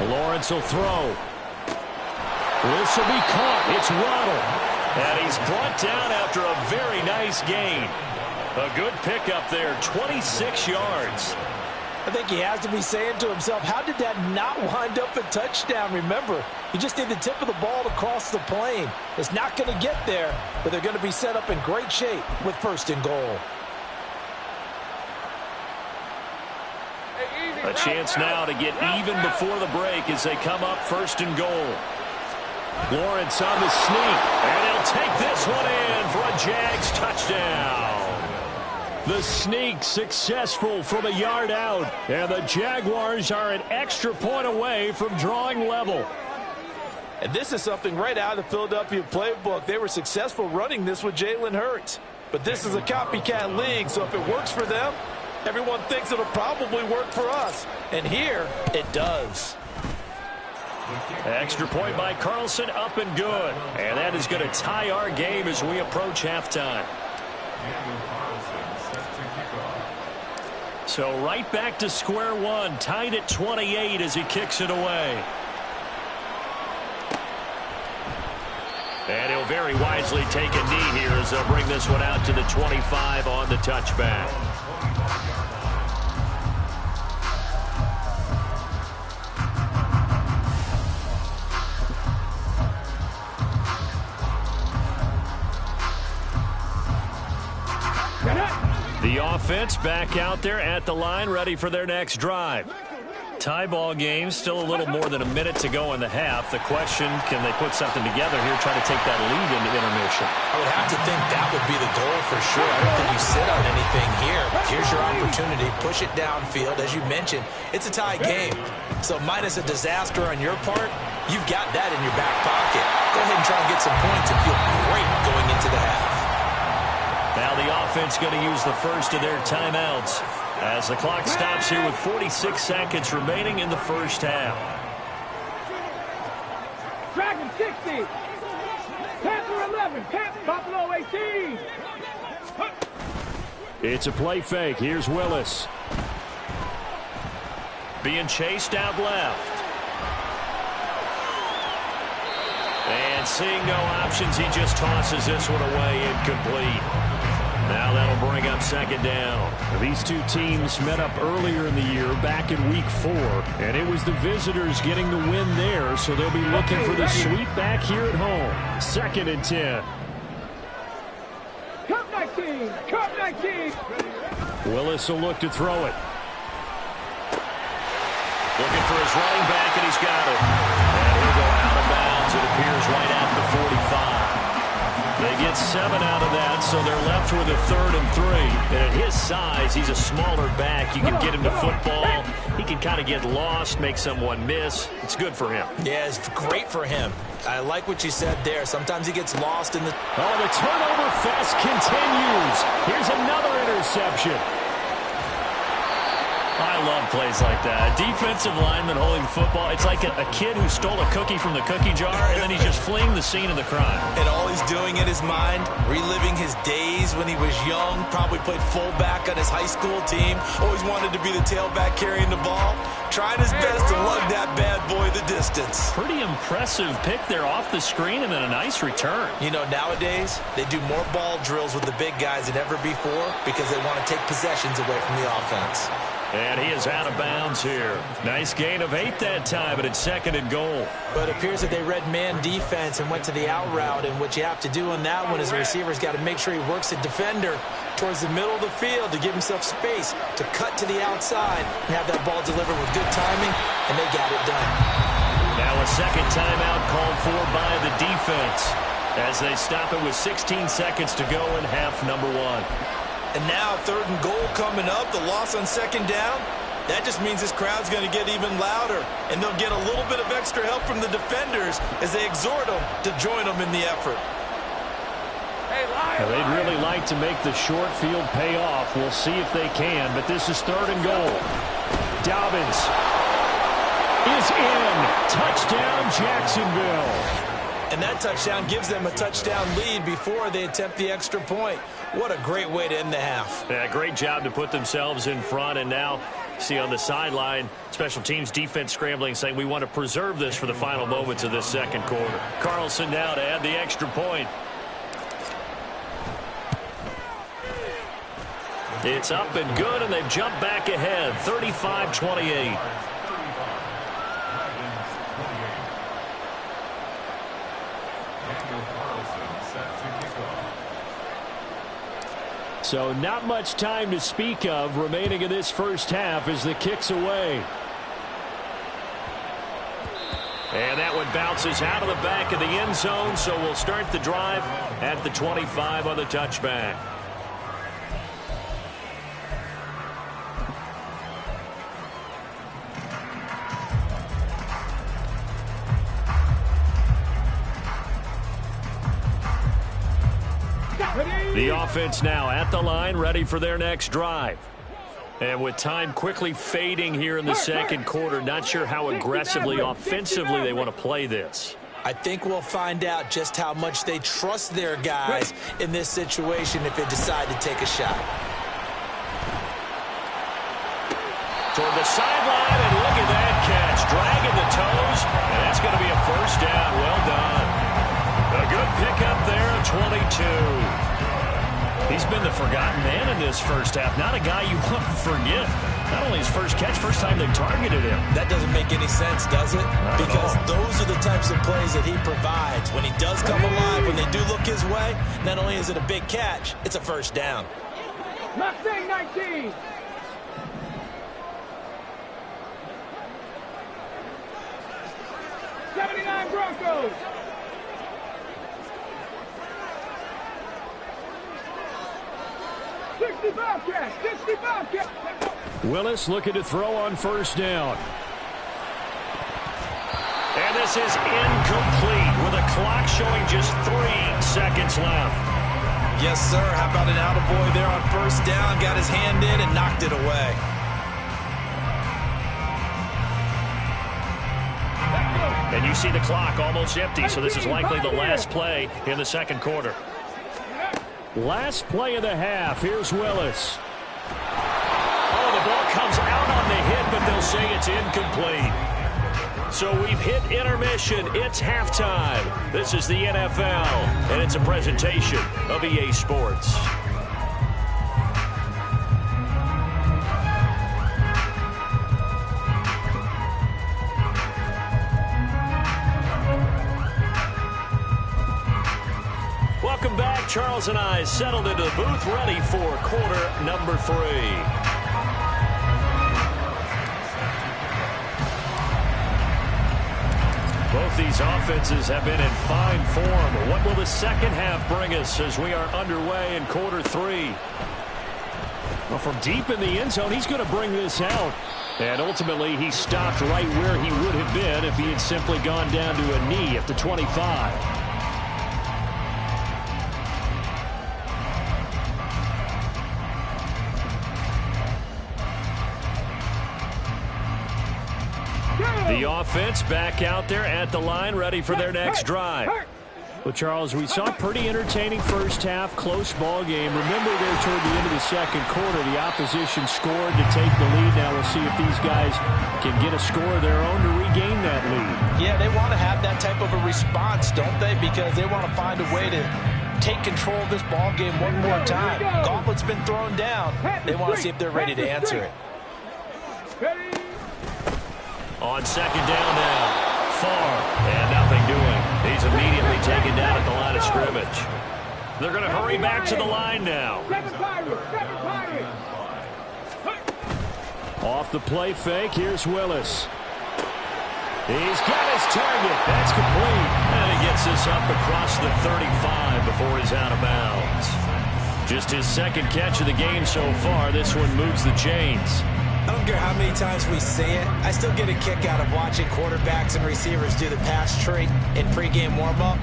Speaker 2: Lawrence will throw. This will be caught. It's Waddle. And he's brought down after a very nice gain. A good pickup there, 26 yards.
Speaker 3: I think he has to be saying to himself, how did that not wind up a touchdown? Remember, you just need the tip of the ball to cross the plane. It's not going to get there, but they're going to be set up in great shape with 1st and goal.
Speaker 2: A chance now to get even before the break as they come up 1st and goal. Lawrence on the sneak, and he'll take this one in for a Jags touchdown. The sneak successful from a yard out, and the Jaguars are an extra point away from drawing level.
Speaker 7: And this is something right out of the Philadelphia playbook. They were successful running this with Jalen Hurts. But this is a copycat league, so if it works for them, everyone thinks it'll probably work for us. And here, it does.
Speaker 2: Extra point by Carlson, up and good. And that is going to tie our game as we approach halftime. So right back to square one, tied at 28 as he kicks it away. And he'll very wisely take a knee here as they'll bring this one out to the 25 on the touchback. The offense back out there at the line, ready for their next drive. Tie ball game, still a little more than a minute to go in the half. The question, can they put something together here, try to take that lead into intermission?
Speaker 3: I would have to think that would be the goal for sure. I don't think you sit on anything here. Here's your opportunity. Push it downfield. As you mentioned, it's a tie game. So minus a disaster on your part, you've got that in your back pocket. Go ahead and try and get some points and feel great going into the half.
Speaker 2: Now the offense going to use the first of their timeouts as the clock stops here with 46 seconds remaining in the first half.
Speaker 8: Dragon 60. Panther 11. Buffalo 18.
Speaker 2: It's a play fake. Here's Willis. Being chased out left. And seeing no options, he just tosses this one away, incomplete. Now that'll bring up second down. These two teams met up earlier in the year, back in week 4, and it was the visitors getting the win there, so they'll be looking for the sweep back here at home. 2nd and 10.
Speaker 8: Cup 19. Cup 19.
Speaker 2: Willis will look to throw it. Looking for his running back, and he's got it. And he'll go out of bounds, it appears, right at the 45. They get 7 out of that, so they're left with a 3rd and 3. And at his size, he's a smaller back. You can get him to football. He can kind of get lost, make someone miss. It's good for him.
Speaker 3: Yeah, it's great for him. I like what you said there. Sometimes he gets lost in the...
Speaker 2: Oh, the turnover fest continues. Here's another interception. I love plays like that. A defensive lineman holding football. It's like a kid who stole a cookie from the cookie jar, and then he's just fleeing the scene of the crime.
Speaker 7: And all he's doing in his mind, reliving his days when he was young, probably played fullback on his high school team, always wanted to be the tailback carrying the ball, trying his best to lug that bad boy the distance.
Speaker 2: Pretty impressive pick there off the screen, and then a nice return.
Speaker 3: You know, nowadays, they do more ball drills with the big guys than ever before because they want to take possessions away from the offense.
Speaker 2: And he is out of bounds here. Nice gain of 8 that time, but it's 2nd and goal.
Speaker 3: But it appears that they read man defense and went to the out route. And what you have to do on that one is the receiver's got to make sure he works the defender towards the middle of the field to give himself space to cut to the outside and have that ball delivered with good timing, and they got it done.
Speaker 2: Now a second timeout called for by the defense as they stop it with 16 seconds to go in half number 1.
Speaker 7: And now 3rd and goal coming up. The loss on 2nd down. That just means this crowd's going to get even louder, and they'll get a little bit of extra help from the defenders as they exhort them to join them in the effort.
Speaker 2: Now, they'd really like to make the short field pay off. We'll see if they can, but this is 3rd and goal. Dobbins is in. Touchdown, Jacksonville.
Speaker 3: And that touchdown gives them a touchdown lead before they attempt the extra point. What a great way to end the half.
Speaker 2: Yeah, great job to put themselves in front, and now see on the sideline, special teams defense scrambling, saying we want to preserve this for the final moments of this second quarter. Carlson now to add the extra point. It's up and good, and they've jumped back ahead, 35-28. So not much time to speak of remaining in this first half as the kick's away. And that one bounces out of the back of the end zone, so we'll start the drive at the 25 on the touchback. The offense now at the line, ready for their next drive. And with time quickly fading here in the second quarter, not sure how aggressively, offensively they want to play this.
Speaker 3: I think we'll find out just how much they trust their guys in this situation if they decide to take a shot.
Speaker 2: Toward the sideline, and look at that catch. Dragging the toes, and that's going to be a first down. Well done. A good pickup there at 22. He's been the forgotten man in this first half. Not a guy you want to forget. Not only his first catch, first time they've targeted him.
Speaker 3: That doesn't make any sense, does it? Because those are the types of plays that he provides. When he does come alive, when they do look his way, not only is it a big catch, it's a first down.
Speaker 8: Mustang 19. '79 Broncos.
Speaker 2: Willis looking to throw on first down. And this is incomplete with a clock showing just 3 seconds left.
Speaker 7: Yes, sir. How about an attaboy there on first down? Got his hand in and knocked it away.
Speaker 2: And you see the clock almost empty, so this is likely the last play in the second quarter. Last play of the half. Here's Willis. Oh, the ball comes out on the hit, but they'll say it's incomplete. So we've hit intermission. It's halftime. This is the NFL, and it's a presentation of EA Sports. Welcome back. Charles and I settled into the booth, ready for quarter number 3. Both these offenses have been in fine form. What will the second half bring us as we are underway in quarter 3? Well, from deep in the end zone, he's going to bring this out. And ultimately, he stopped right where he would have been if he had simply gone down to a knee at the 25. The offense back out there at the line, ready for their next drive. Well, Charles, we saw a pretty entertaining first half, close ball game. Remember there toward the end of the second quarter, the opposition scored to take the lead. Now we'll see if these guys can get a score of their own to regain that lead.
Speaker 3: Yeah, they want to have that type of a response, don't they? Because they want to find a way to take control of this ball game one more time. Gauntlet's been thrown down. They want to see if they're ready to answer it.
Speaker 2: On second down now, Farr, and nothing doing. He's immediately taken down at the line of scrimmage. They're going to hurry back to the line now. Off the play fake, here's Willis. He's got his target. That's complete. And he gets this up across the 35 before he's out of bounds. Just his second catch of the game so far. This one moves the chains.
Speaker 3: I don't care how many times we see it. I still get a kick out of watching quarterbacks and receivers do the pass tree in pregame warm-up.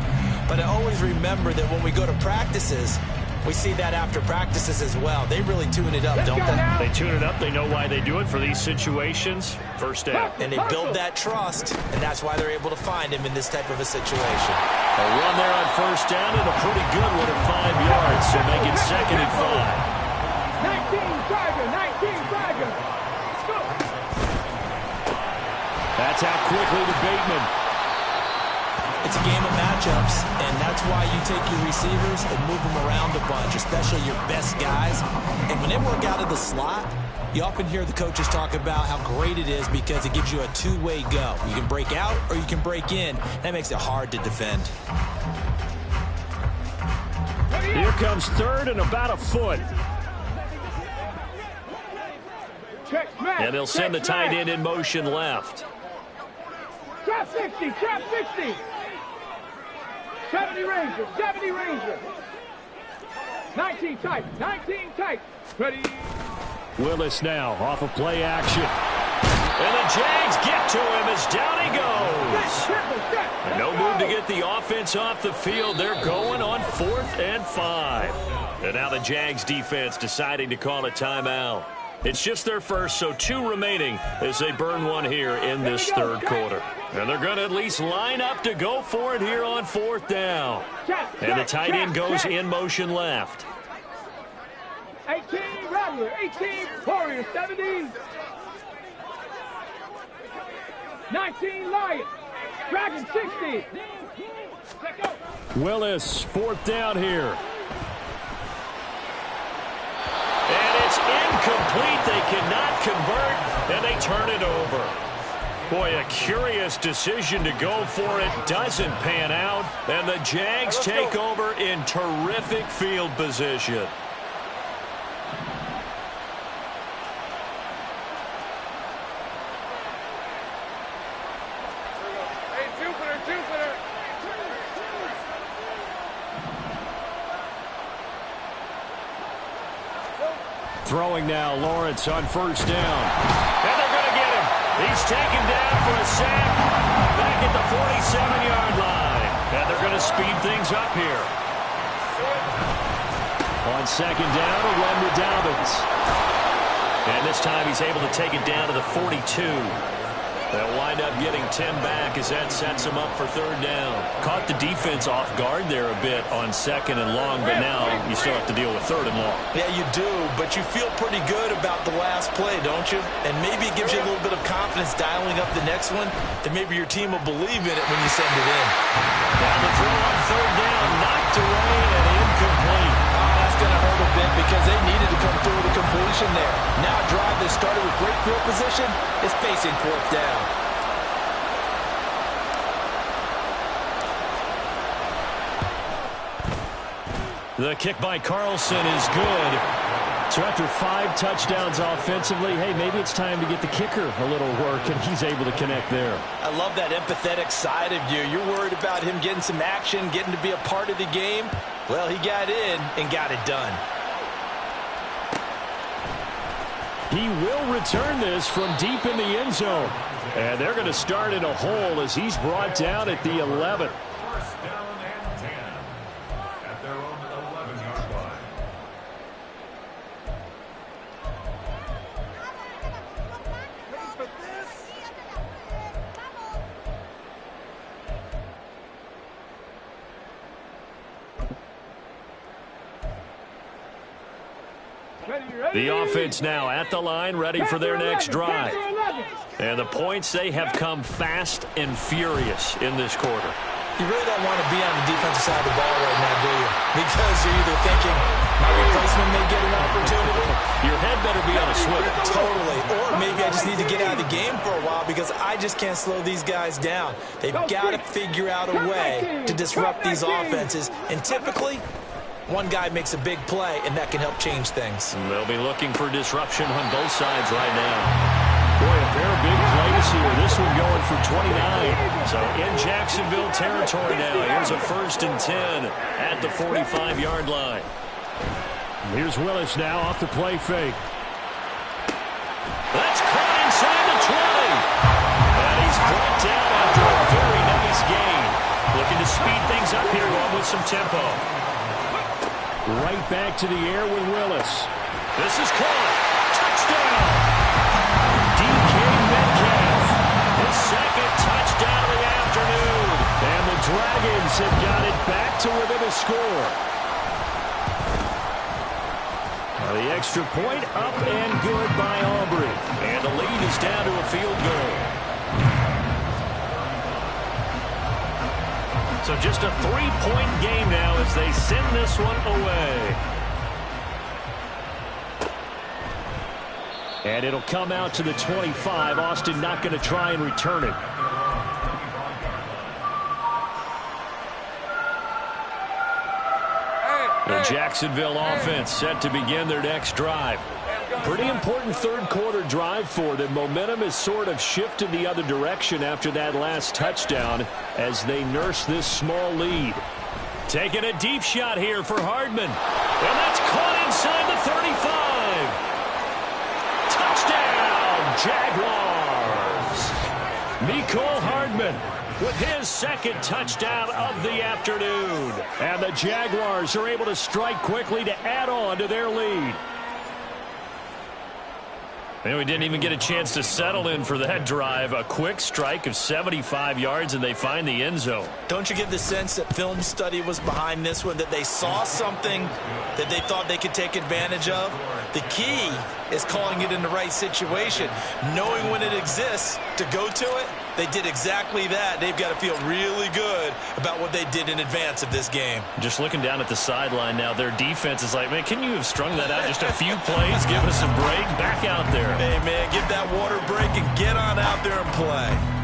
Speaker 3: But I always remember that when we go to practices, we see that after practices as well. They really tune it up, don't they?
Speaker 2: They tune it up. They know why they do it for these situations. First down.
Speaker 3: And they build that trust, and that's why they're able to find him in this type of a situation.
Speaker 2: A run there on first down and a pretty good one at 5 yards, so make it 2nd and 5.
Speaker 8: 19 Tiger, 19 Tiger. Go.
Speaker 2: That's out quickly to Bateman.
Speaker 3: It's a game of matchups, and that's why you take your receivers and move them around a bunch, especially your best guys. And when they work out of the slot, you often hear the coaches talk about how great it is because it gives you a two-way go. You can break out or you can break in. That makes it hard to defend.
Speaker 2: Here comes 3rd and about a foot.
Speaker 8: Check smash.
Speaker 2: And they'll send the tight end in motion left.
Speaker 8: Trap 60, trap 60. 70 Ranger, 70 Ranger. 19 tight, 19 tight. Ready.
Speaker 2: Willis now off of play action. And the Jags get to him as down he goes. And no move to get the offense off the field. They're going on 4th and 5. And now the Jags defense deciding to call a timeout. It's just their first, so 2 remaining as they burn one here in this 3rd quarter. And they're going to at least line up to go for it here on 4th down. And the tight end goes in motion left.
Speaker 8: 18 Rattler, 18 Warrior, 70. 19 Lion, Dragon 60. Let go.
Speaker 2: Willis, 4th down here. And it's incomplete. They cannot convert, and they turn it over. Boy, a curious decision to go for it. Doesn't pan out, and the Jags take over in terrific field position. Throwing now, Lawrence on first down. And they're going to get him. He's taken down for a sack back at the 47-yard line. And they're going to speed things up here. On 2nd down, a run with Dobbins. And this time he's able to take it down to the 42. They'll wind up getting 10 back as that sets them up for 3rd down. Caught the defense off guard there a bit on 2nd and long, but now you still have to deal with 3rd and long.
Speaker 3: Yeah, you do, but you feel pretty good about the last play, don't you? And maybe it gives you a little bit of confidence dialing up the next one, that maybe your team will believe in it when you send it in.
Speaker 2: Now the throw on 3rd down, knocked away and incomplete.
Speaker 3: Oh, that's going to hurt a bit because they needed to come through with a completion there. Now a drive that started with great field position is facing 4th down.
Speaker 2: The kick by Carlson is good. So after 5 touchdowns offensively, hey, maybe it's time to get the kicker a little work, and he's able to connect there.
Speaker 3: I love that empathetic side of you. You're worried about him getting some action, getting to be a part of the game. Well, he got in and got it done.
Speaker 2: He will return this from deep in the end zone. And they're going to start in a hole as he's brought down at the 11.
Speaker 9: First down and 10 at their own 11-yard line.
Speaker 2: The offense now at the line, ready for their next drive. And the points, they have come fast and furious in this quarter.
Speaker 3: You really don't want to be on the defensive side of the ball right now, do you? Because you're either thinking, my replacement may get an opportunity.
Speaker 2: Your head better be on a swivel.
Speaker 3: Totally. Or maybe I just need to get out of the game for a while because I just can't slow these guys down. They've got to figure out a way to disrupt these offenses. And typically, one guy makes a big play, and that can help change things.
Speaker 2: And they'll be looking for disruption on both sides right now. Boy, a pair of big plays here. This one going for 29. So in Jacksonville territory now. Here's a 1st and 10 at the 45-yard line. Here's Willis now off the play fake. That's caught inside the 20. And he's brought down after a very nice gain. Looking to speed things up here, going with some tempo. Right back to the air with Willis. This is caught. Touchdown. DK Metcalf. His second touchdown of the afternoon. And the Dragons have got it back to within a score. Now the extra point up and good by Aubrey. And the lead is down to a field goal. So just a 3-point game now as they send this one away. And it'll come out to the 25. Austin not going to try and return it. The Jacksonville offense set to begin their next drive. Pretty important third-quarter drive for them. Momentum has sort of shifted the other direction after that last touchdown as they nurse this small lead. Taking a deep shot here for Hardman. And that's caught inside the 35. Touchdown, Jaguars! Mecole Hardman with his second touchdown of the afternoon. And the Jaguars are able to strike quickly to add on to their lead. And we didn't even get a chance to settle in for that drive. A quick strike of 75 yards, and they find the end zone.
Speaker 7: Don't you get the sense that film study was behind this one, that they saw something that they thought they could take advantage of? The key is calling it in the right situation, knowing when it exists to go to it. They did exactly that. They've got to feel really good about what they did in advance of this game.
Speaker 2: Just looking down at the sideline now, their defense is like, man, can you have strung that out just a few plays? Give us a break. Back out there.
Speaker 7: Hey, man, get that water break and get on out there and play.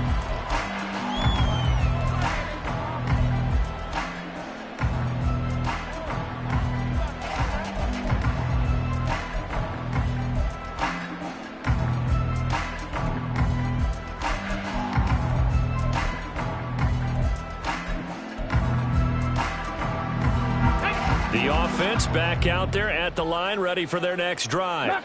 Speaker 2: The offense back out there at the line, ready for their next drive.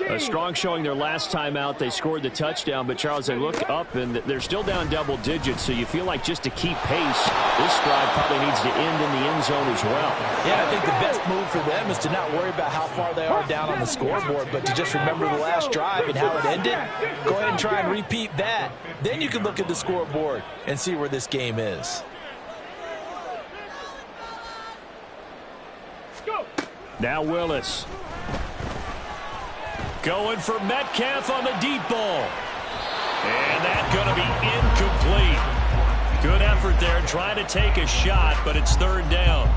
Speaker 2: A strong showing their last time out. They scored the touchdown, but Charles, they look up and they're still down double digits, so you feel like just to keep pace, this drive probably needs to end in the end zone as well.
Speaker 3: Yeah, I think the best move for them is to not worry about how far they are down on the scoreboard, but to just remember the last drive and how it ended. Go ahead and try and repeat that. Then you can look at the scoreboard and see where this game is.
Speaker 2: Now Willis. Going for Metcalf on the deep ball. And that's going to be incomplete. Good effort there trying to take a shot, but it's third down.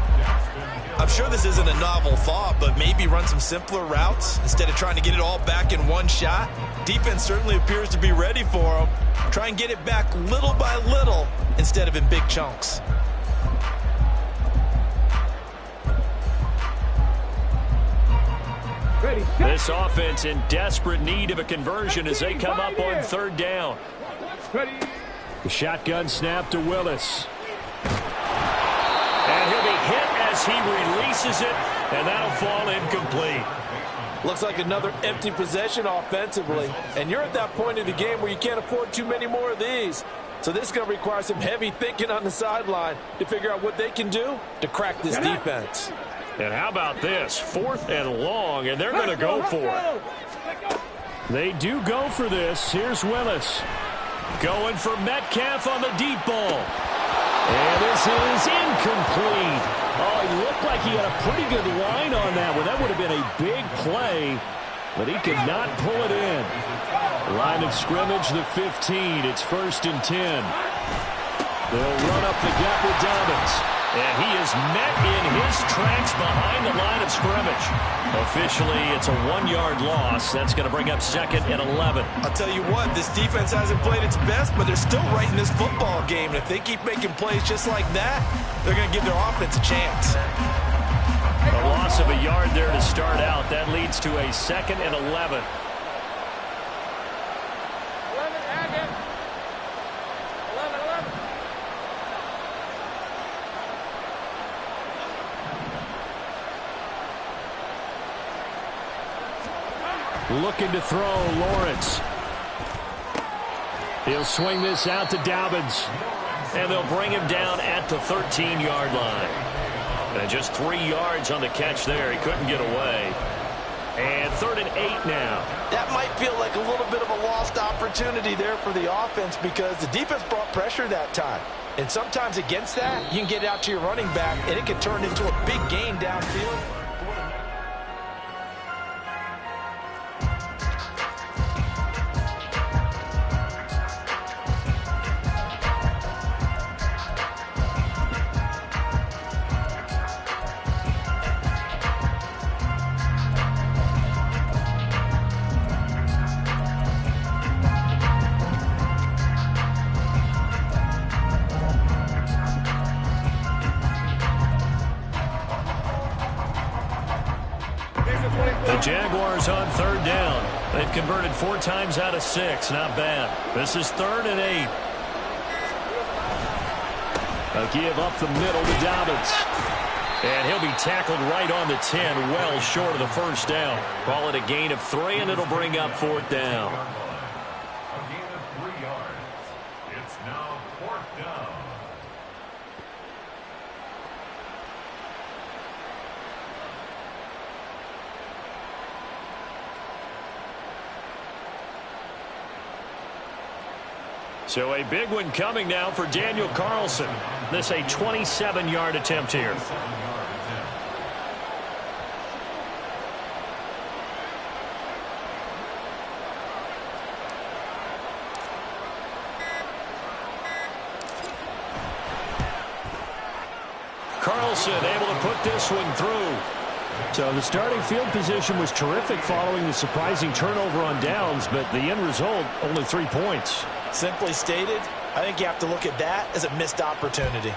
Speaker 7: I'm sure this isn't a novel thought, but maybe run some simpler routes instead of trying to get it all back in one shot. Defense certainly appears to be ready for them. Try and get it back little by little instead of in big chunks.
Speaker 2: This offense in desperate need of a conversion as they come up on third down. The shotgun snap to Willis. And he'll be hit as he releases it, and that'll fall incomplete.
Speaker 3: Looks like another empty possession offensively, and you're at that point in the game where you can't afford too many more of these. So this is going to require some heavy thinking on the sideline to figure out what they can do to crack this defense.
Speaker 2: And how about this? 4th and long, and they're going to go for it. They do go for this. Here's Willis. Going for Metcalf on the deep ball. And this is incomplete. Oh, he looked like he had a pretty good line on that one. That would have been a big play, but he could not pull it in. Line of scrimmage, the 15. It's 1st and 10. They'll run up the gap with Dobbins. And he is met in his tracks behind the line of scrimmage. Officially, it's a 1-yard loss. That's going to bring up 2nd and 11.
Speaker 7: I'll tell you what, this defense hasn't played its best, but they're still right in this football game. And if they keep making plays just like that, they're going to give their offense a chance.
Speaker 2: A loss of a yard there to start out. That leads to a 2nd and 11. Looking to throw, Lawrence. He'll swing this out to Dobbins. And they'll bring him down at the 13-yard line. And just 3 yards on the catch there. He couldn't get away. And 3rd and 8 now.
Speaker 7: That might feel like a little bit of a lost opportunity there for the offense because the defense brought pressure that time. And sometimes against that, you can get out to your running back, and it can turn into a big gain downfield.
Speaker 2: The Jaguars on 3rd down. They've converted 4 times out of 6. Not bad. This is 3rd and 8. A give up the middle to Dobbins. And he'll be tackled right on the 10, well short of the first down. Call it a gain of 3, and it'll bring up 4th down.
Speaker 9: A gain of 3 yards. It's now 4th down.
Speaker 2: So a big one coming now for Daniel Carlson. This a 27-yard attempt here. Carlson able to put this one through. So the starting field position was terrific following the surprising turnover on downs, but the end result, only 3 points.
Speaker 7: Simply stated, I think you have to look at that as a missed opportunity.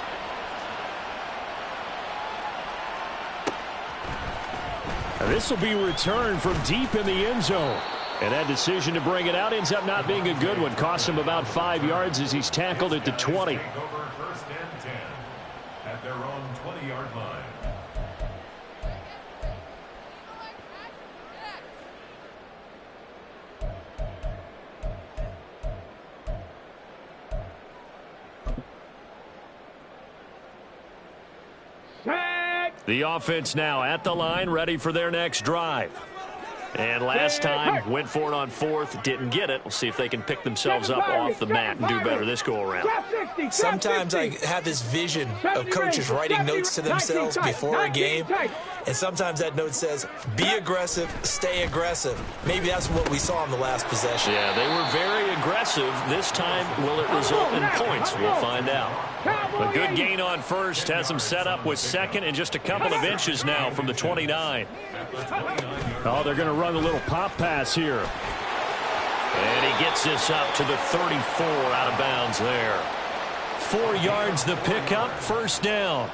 Speaker 2: And this will be returned from deep in the end zone. And that decision to bring it out ends up not being a good one. Cost him about 5 yards as he's tackled at the 20.
Speaker 9: Over 1st and 10 at their own 20-yard line.
Speaker 2: The offense now at the line, ready for their next drive. And last time, went for it on 4th, didn't get it. We'll see if they can pick themselves up off the mat and do better this go-around.
Speaker 3: Sometimes I have this vision of coaches writing notes to themselves before a game, and sometimes that note says, be aggressive, stay aggressive. Maybe that's what we saw in the last possession.
Speaker 2: Yeah, they were very aggressive. This time, will it result in points? We'll find out. A good gain on 1st has them set up with 2nd and just a couple of inches now from the 29. Oh, they're going to run a little pop pass here. And he gets this up to the 34 out of bounds there. 4 yards the pickup, 1st down.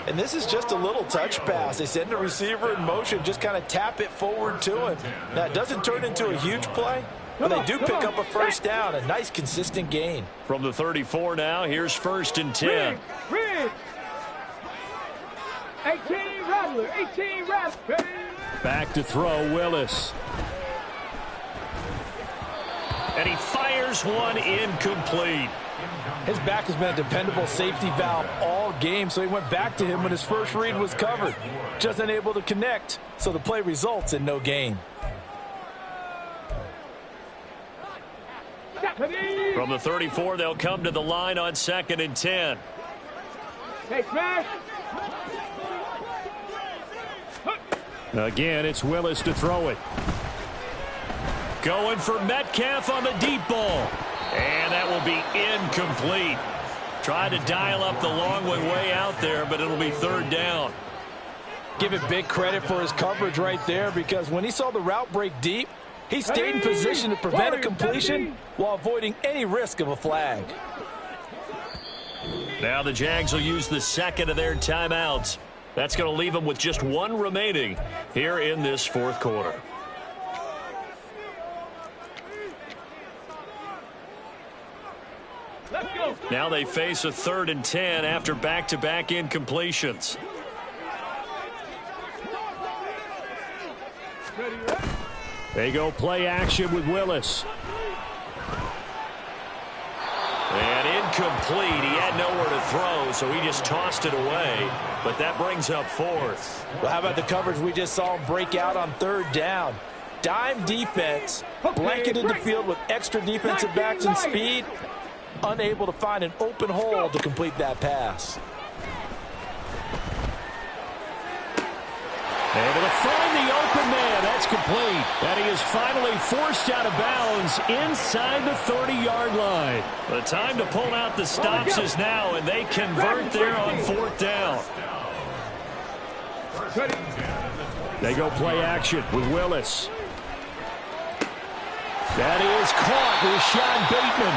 Speaker 7: And this is just a little touch pass. They send the receiver in motion, just kind of tap it forward to him. Now, it doesn't turn into a huge play, but they do pick up a 1st down, a nice consistent gain.
Speaker 2: From the 34 now, here's 1st and 10.
Speaker 8: 18 Rattler, 18 Rattler.
Speaker 2: Back to throw, Willis. And he fires one incomplete.
Speaker 10: His back has been a dependable safety valve all game, so he went back to him when his first read was covered. Just unable to connect, so the play results in no gain.
Speaker 2: From the 34, they'll come to the line on 2nd and 10.
Speaker 8: Hey, smash.
Speaker 2: Again, it's Willis to throw it. Going for Metcalf on the deep ball. And that will be incomplete. Tried to dial up the long one way out there, but it'll be 3rd down.
Speaker 10: Give it big credit for his coverage right there, because when he saw the route break deep, he stayed in position to prevent a completion while avoiding any risk of a flag.
Speaker 2: Now the Jags will use the 2nd of their timeouts. That's going to leave them with just 1 remaining here in this 4th quarter. Now they face a 3rd and 10 after back-to-back incompletions. They go play action with Willis. And incomplete. He had nowhere to throw, so he just tossed it away. But that brings up fourth.
Speaker 10: Well, how about the coverage we just saw him break out on third down? Dime defense, blanketed the field with extra defensive backs and speed, unable to find an open hole to complete that pass.
Speaker 2: Able to find the open man. That's complete. And he is finally forced out of bounds inside the 30-yard line. The time to pull out the stops is now, and they convert there on fourth down. They go play action with Willis. That is caught with Sean Bateman.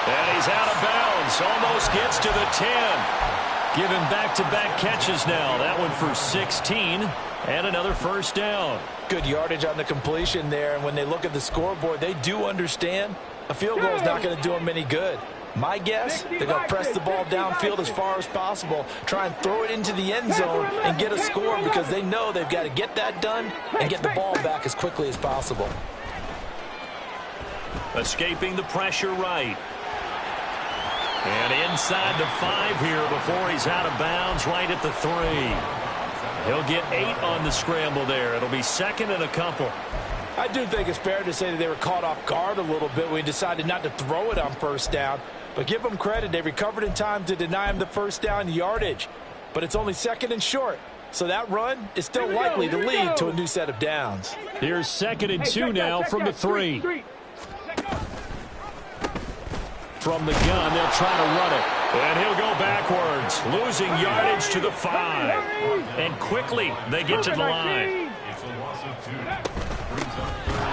Speaker 2: And he's out of bounds. Almost gets to the 10. Give him back-to-back catches now. That one for 16 and another first down.
Speaker 10: Good yardage on the completion there. And when they look at the scoreboard, they do understand a field goal is not going to do them any good. My guess, they're going to press the ball downfield as far as possible, try and throw it into the end zone and get a score because they know they've got to get that done and get the ball back as quickly as possible.
Speaker 2: Escaping the pressure right. And inside the 5 here before he's out of bounds right at the 3. He'll get 8 on the scramble there. It'll be second and a couple.
Speaker 10: I do think it's fair to say that they were caught off guard a little bit when we decided not to throw it on first down. But give them credit. They recovered in time to deny him the first down yardage. But it's only second and short. So that run is still likely to lead to a new set of downs.
Speaker 2: Here's second and 2 now from the 3. From the gun, they'll try to run it. And he'll go backwards, losing yardage to the 5. And quickly, they get to the line.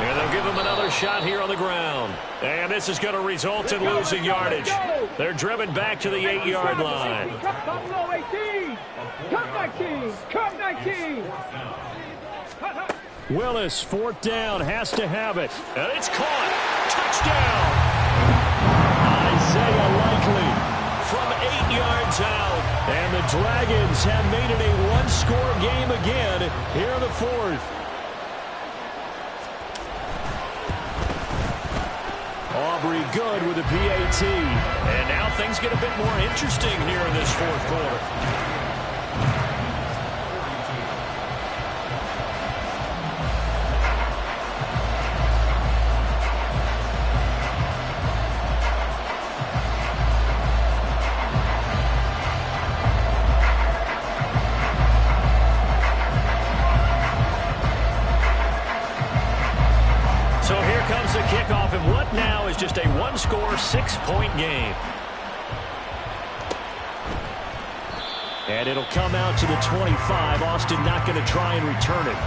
Speaker 2: And they'll give him another shot here on the ground. And this is going to result in losing yardage. They're driven back to the 8-yard line.
Speaker 8: Come 19.
Speaker 2: Willis, fourth down, has to have it. And it's caught. Touchdown. Isaiah Likely from 8 yards out. And the Dragons have made it a one-score game again here in the fourth. Aubrey good with a PAT. And now things get a bit more interesting here in this fourth quarter. Kickoff, and what now is just a one-score, 6-point game. And it'll come out to the 25. Austin not going to try and return it.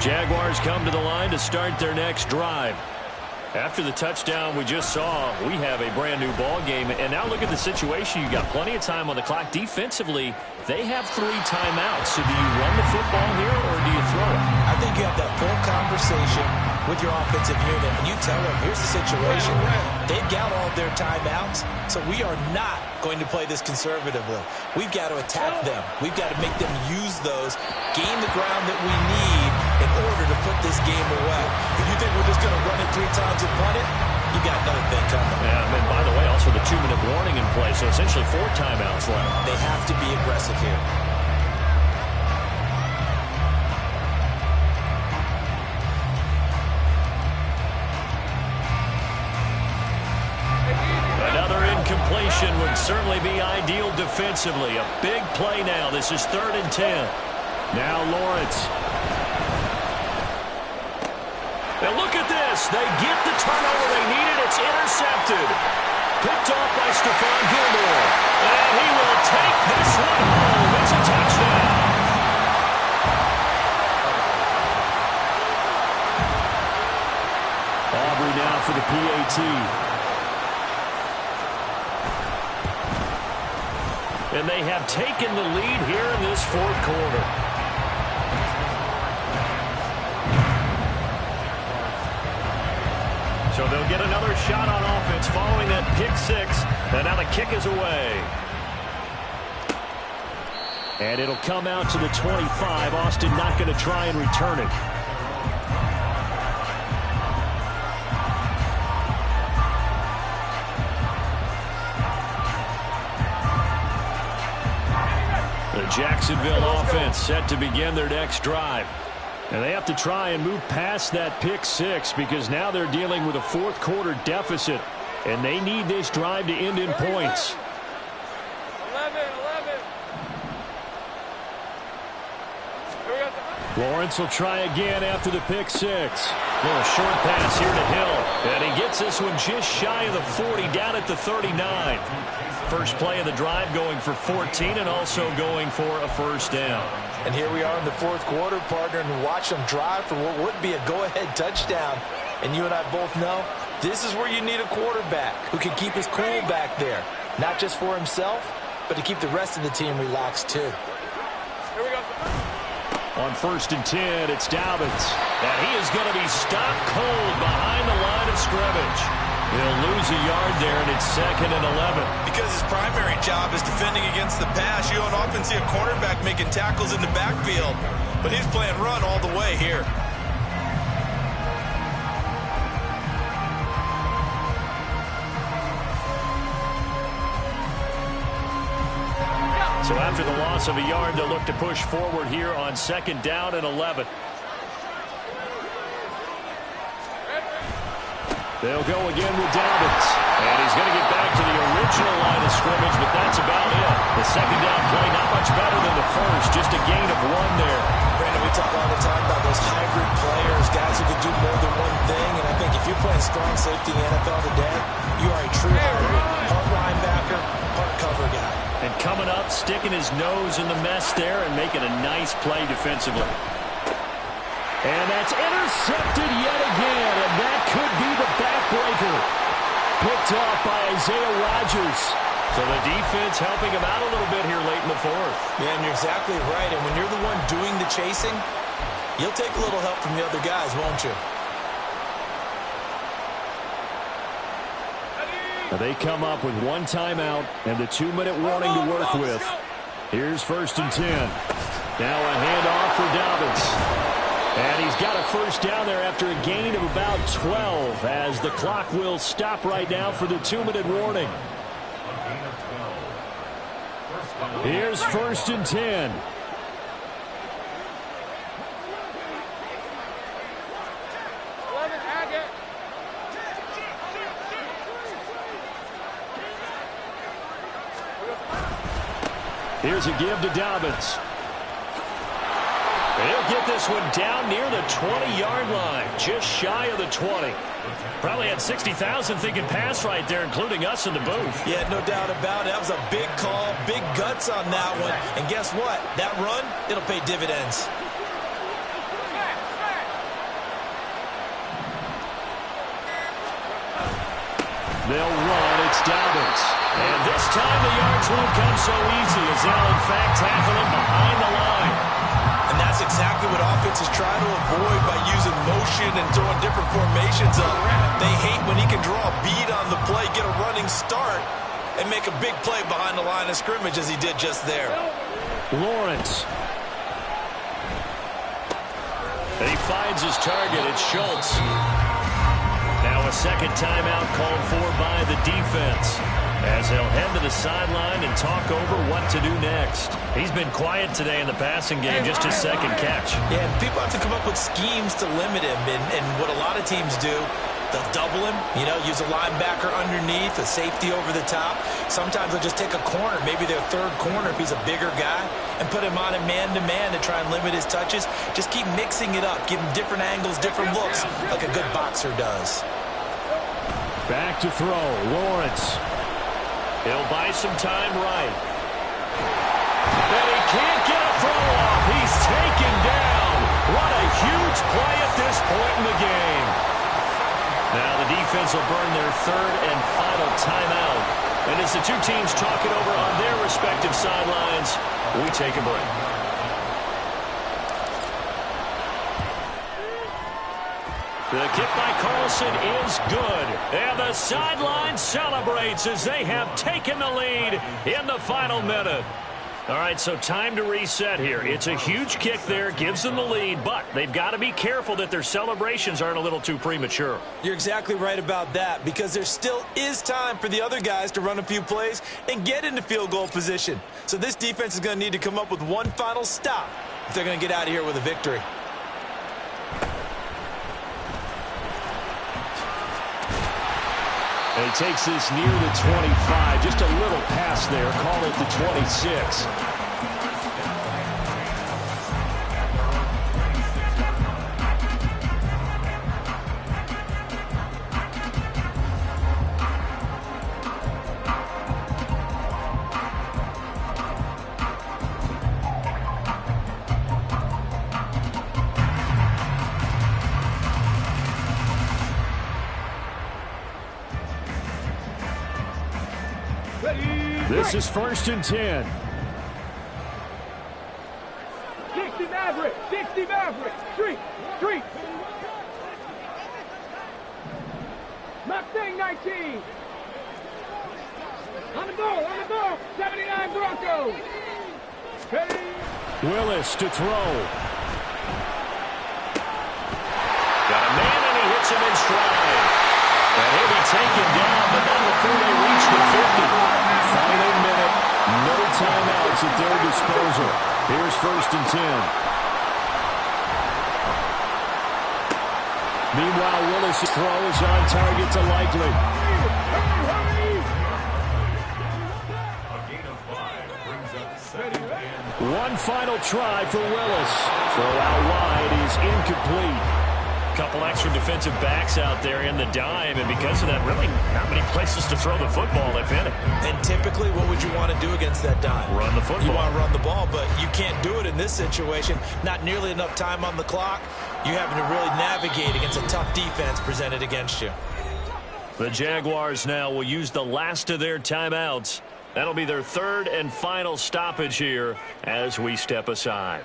Speaker 2: Jaguars come to the line to start their next drive. After the touchdown we just saw, we have a brand new ball game. And now look at the situation. You got plenty of time on the clock. Defensively, they have 3 timeouts. So do you run the football here or do you throw it?
Speaker 3: I think you have that full conversation with your offensive unit, and you tell them, here's the situation. They've got all of their timeouts, so we are not going to play this conservatively. We've got to attack them. We've got to make them use those, gain the ground that we need in order to put this game away. If you think we're just going to run it 3 times and punt it, you got another thing coming.
Speaker 2: Yeah, and then, by the way, also the 2-minute warning in play, so essentially 4 timeouts left.
Speaker 3: They have to be aggressive here.
Speaker 2: Another incompletion would certainly be ideal defensively. A big play now. This is 3rd and 10. Now Lawrence. And look at this. They get the turnover they needed. It's intercepted. Picked off by Stephon Gilmore. And he will take this one home. It's a touchdown. Aubrey now for the PAT. And they have taken the lead here in this fourth quarter. they'll get another shot on offense following that pick six. And now the kick is away. And it'll come out to the 25. Austin not going to try and return it. The Jacksonville offense set to begin their next drive. And they have to try and move past that pick six because now they're dealing with a fourth quarter deficit. And they need this drive to end in points.
Speaker 8: 11.
Speaker 2: Lawrence will try again after the pick six. Little short pass here to Hill. And he gets this one just shy of the 40, down at the 39. First play of the drive going for 14 and also going for a first down.
Speaker 10: And here we are in the fourth quarter, partner, and watch them drive for what would be a go-ahead touchdown. And you and I both know this is where you need a quarterback who can keep his cool back there. Not just for himself, but to keep the rest of the team relaxed too.
Speaker 8: Here we go.
Speaker 2: On 1st and 10, it's Dobbins. And he is going to be stopped cold behind the line of scrimmage. He'll lose a yard there, and it's 2nd and 11.
Speaker 7: Because his primary job is defending against the pass, you don't often see a cornerback making tackles in the backfield. But he's playing run all the way here.
Speaker 2: So after the loss of a yard, they'll look to push forward here on 2nd down and 11. They'll go again with Dobbins. And he's going to get back to the original line of scrimmage, but that's about it. The 2nd down play, not much better than the first, just a gain of 1 there.
Speaker 10: Brandon, we talk all the time about those hybrid players, guys who can do more than one thing. And I think if you're playing strong safety in the NFL today, you are a true hybrid. Part linebacker, part cover guy.
Speaker 2: And coming up, sticking his nose in the mess there and making a nice play defensively. And that's intercepted yet again, and that could be the backbreaker. Picked up by Isaiah Rodgers. So the defense helping him out a little bit here late in the fourth.
Speaker 10: Yeah, and you're exactly right. And when you're the one doing the chasing, you'll take a little help from the other guys, won't you?
Speaker 2: They come up with 1 timeout and the 2-minute warning to work with. Here's 1st and 10. Now a handoff for Dobbins. And he's got a first down there after a gain of about 12 as the clock will stop right now for the 2-minute warning. Here's 1st and 10. Here's a give to Dobbins. He'll get this one down near the 20-yard line, just shy of the 20. Probably had 60,000 thinking pass right there, including us in the booth.
Speaker 10: Yeah, no doubt about it. That was a big call, big guts on that one. And guess what? That run, it'll pay dividends.
Speaker 2: They'll run. It's Dobbins. And this time the yards won't come so easy as they'll, in fact, tackle him behind the line.
Speaker 10: And that's exactly what offenses try to avoid by using motion and throwing different formations up. They hate when he can draw a bead on the play, get a running start, and make a big play behind the line of scrimmage as he did just there.
Speaker 2: Lawrence. And he finds his target. It's Schultz. Now a 2nd timeout called for by the defense as they'll head to the sideline and talk over what to do next. He's been quiet today in the passing game, just his 2nd catch.
Speaker 10: Yeah, and people have to come up with schemes to limit him, and what a lot of teams do, they'll double him, use a linebacker underneath, a safety over the top. Sometimes they'll just take a corner, maybe their 3rd corner if he's a bigger guy, and put him on a man-to-man to try and limit his touches. Just keep mixing it up, give him different angles, different looks, like a good boxer does.
Speaker 2: Back to throw, Lawrence. He'll buy some time right. And he can't get a throw off. He's taken down. What a huge play at this point in the game. Now the defense will burn their 3rd and final timeout. And as the two teams talk it over on their respective sidelines, we take a break. The kick by Carlson is good. And the sideline celebrates as they have taken the lead in the final minute. All right, so time to reset here. It's a huge kick there, gives them the lead, but they've got to be careful that their celebrations aren't a little too premature.
Speaker 3: You're exactly right about that, because there still is time for the other guys to run a few plays and get into field goal position. So this defense is going to need to come up with one final stop if they're going to get out of here with a victory.
Speaker 2: And he takes this near the 25. Just a little pass there. Call it the 26. This is 1st and 10.
Speaker 8: 60 Maverick, 60 Maverick, street. Mustang 19. On the ball, 79 Broncos. Ready?
Speaker 2: Willis to throw. Got a man and he hits him in stride. And he'll be taken down, but not before they reach the 50. Final minute, no timeouts at their disposal. Here's 1st and 10. Meanwhile, Willis' throw is on target to Likely.
Speaker 9: A gain of 5 brings up 2nd and
Speaker 2: One final try for Willis. Throw out wide is incomplete. Couple extra defensive backs out there in the dime, and because of that, really not many places to throw the football, if any.
Speaker 3: And typically, what would you want to do against that dime?
Speaker 2: Run the football.
Speaker 3: You want to run the ball, but you can't do it in this situation. Not nearly enough time on the clock. You're having to really navigate against a tough defense presented against you.
Speaker 2: The Jaguars now will use the last of their timeouts. That'll be their 3rd and final stoppage here as we step aside.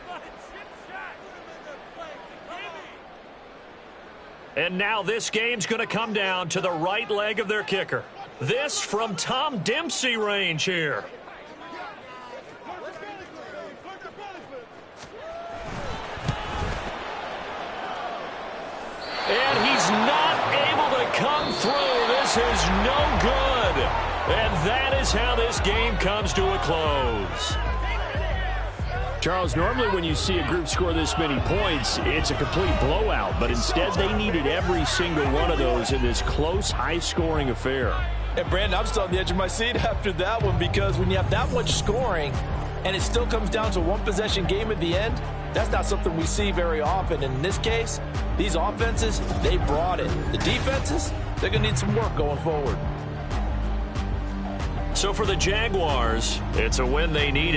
Speaker 2: And now this game's going to come down to the right leg of their kicker. This from Tom Dempsey range here. And he's not able to come through. This is no good. And that is how this game comes to a close. Charles, normally when you see a group score this many points, it's a complete blowout. But instead, they needed every single one of those in this close, high-scoring affair.
Speaker 3: And, Brandon, I'm still on the edge of my seat after that one, because when you have that much scoring and it still comes down to a one-possession game at the end, that's not something we see very often. In this case, these offenses, they brought it. The defenses, they're going to need some work going forward.
Speaker 2: So for the Jaguars, it's a win they need.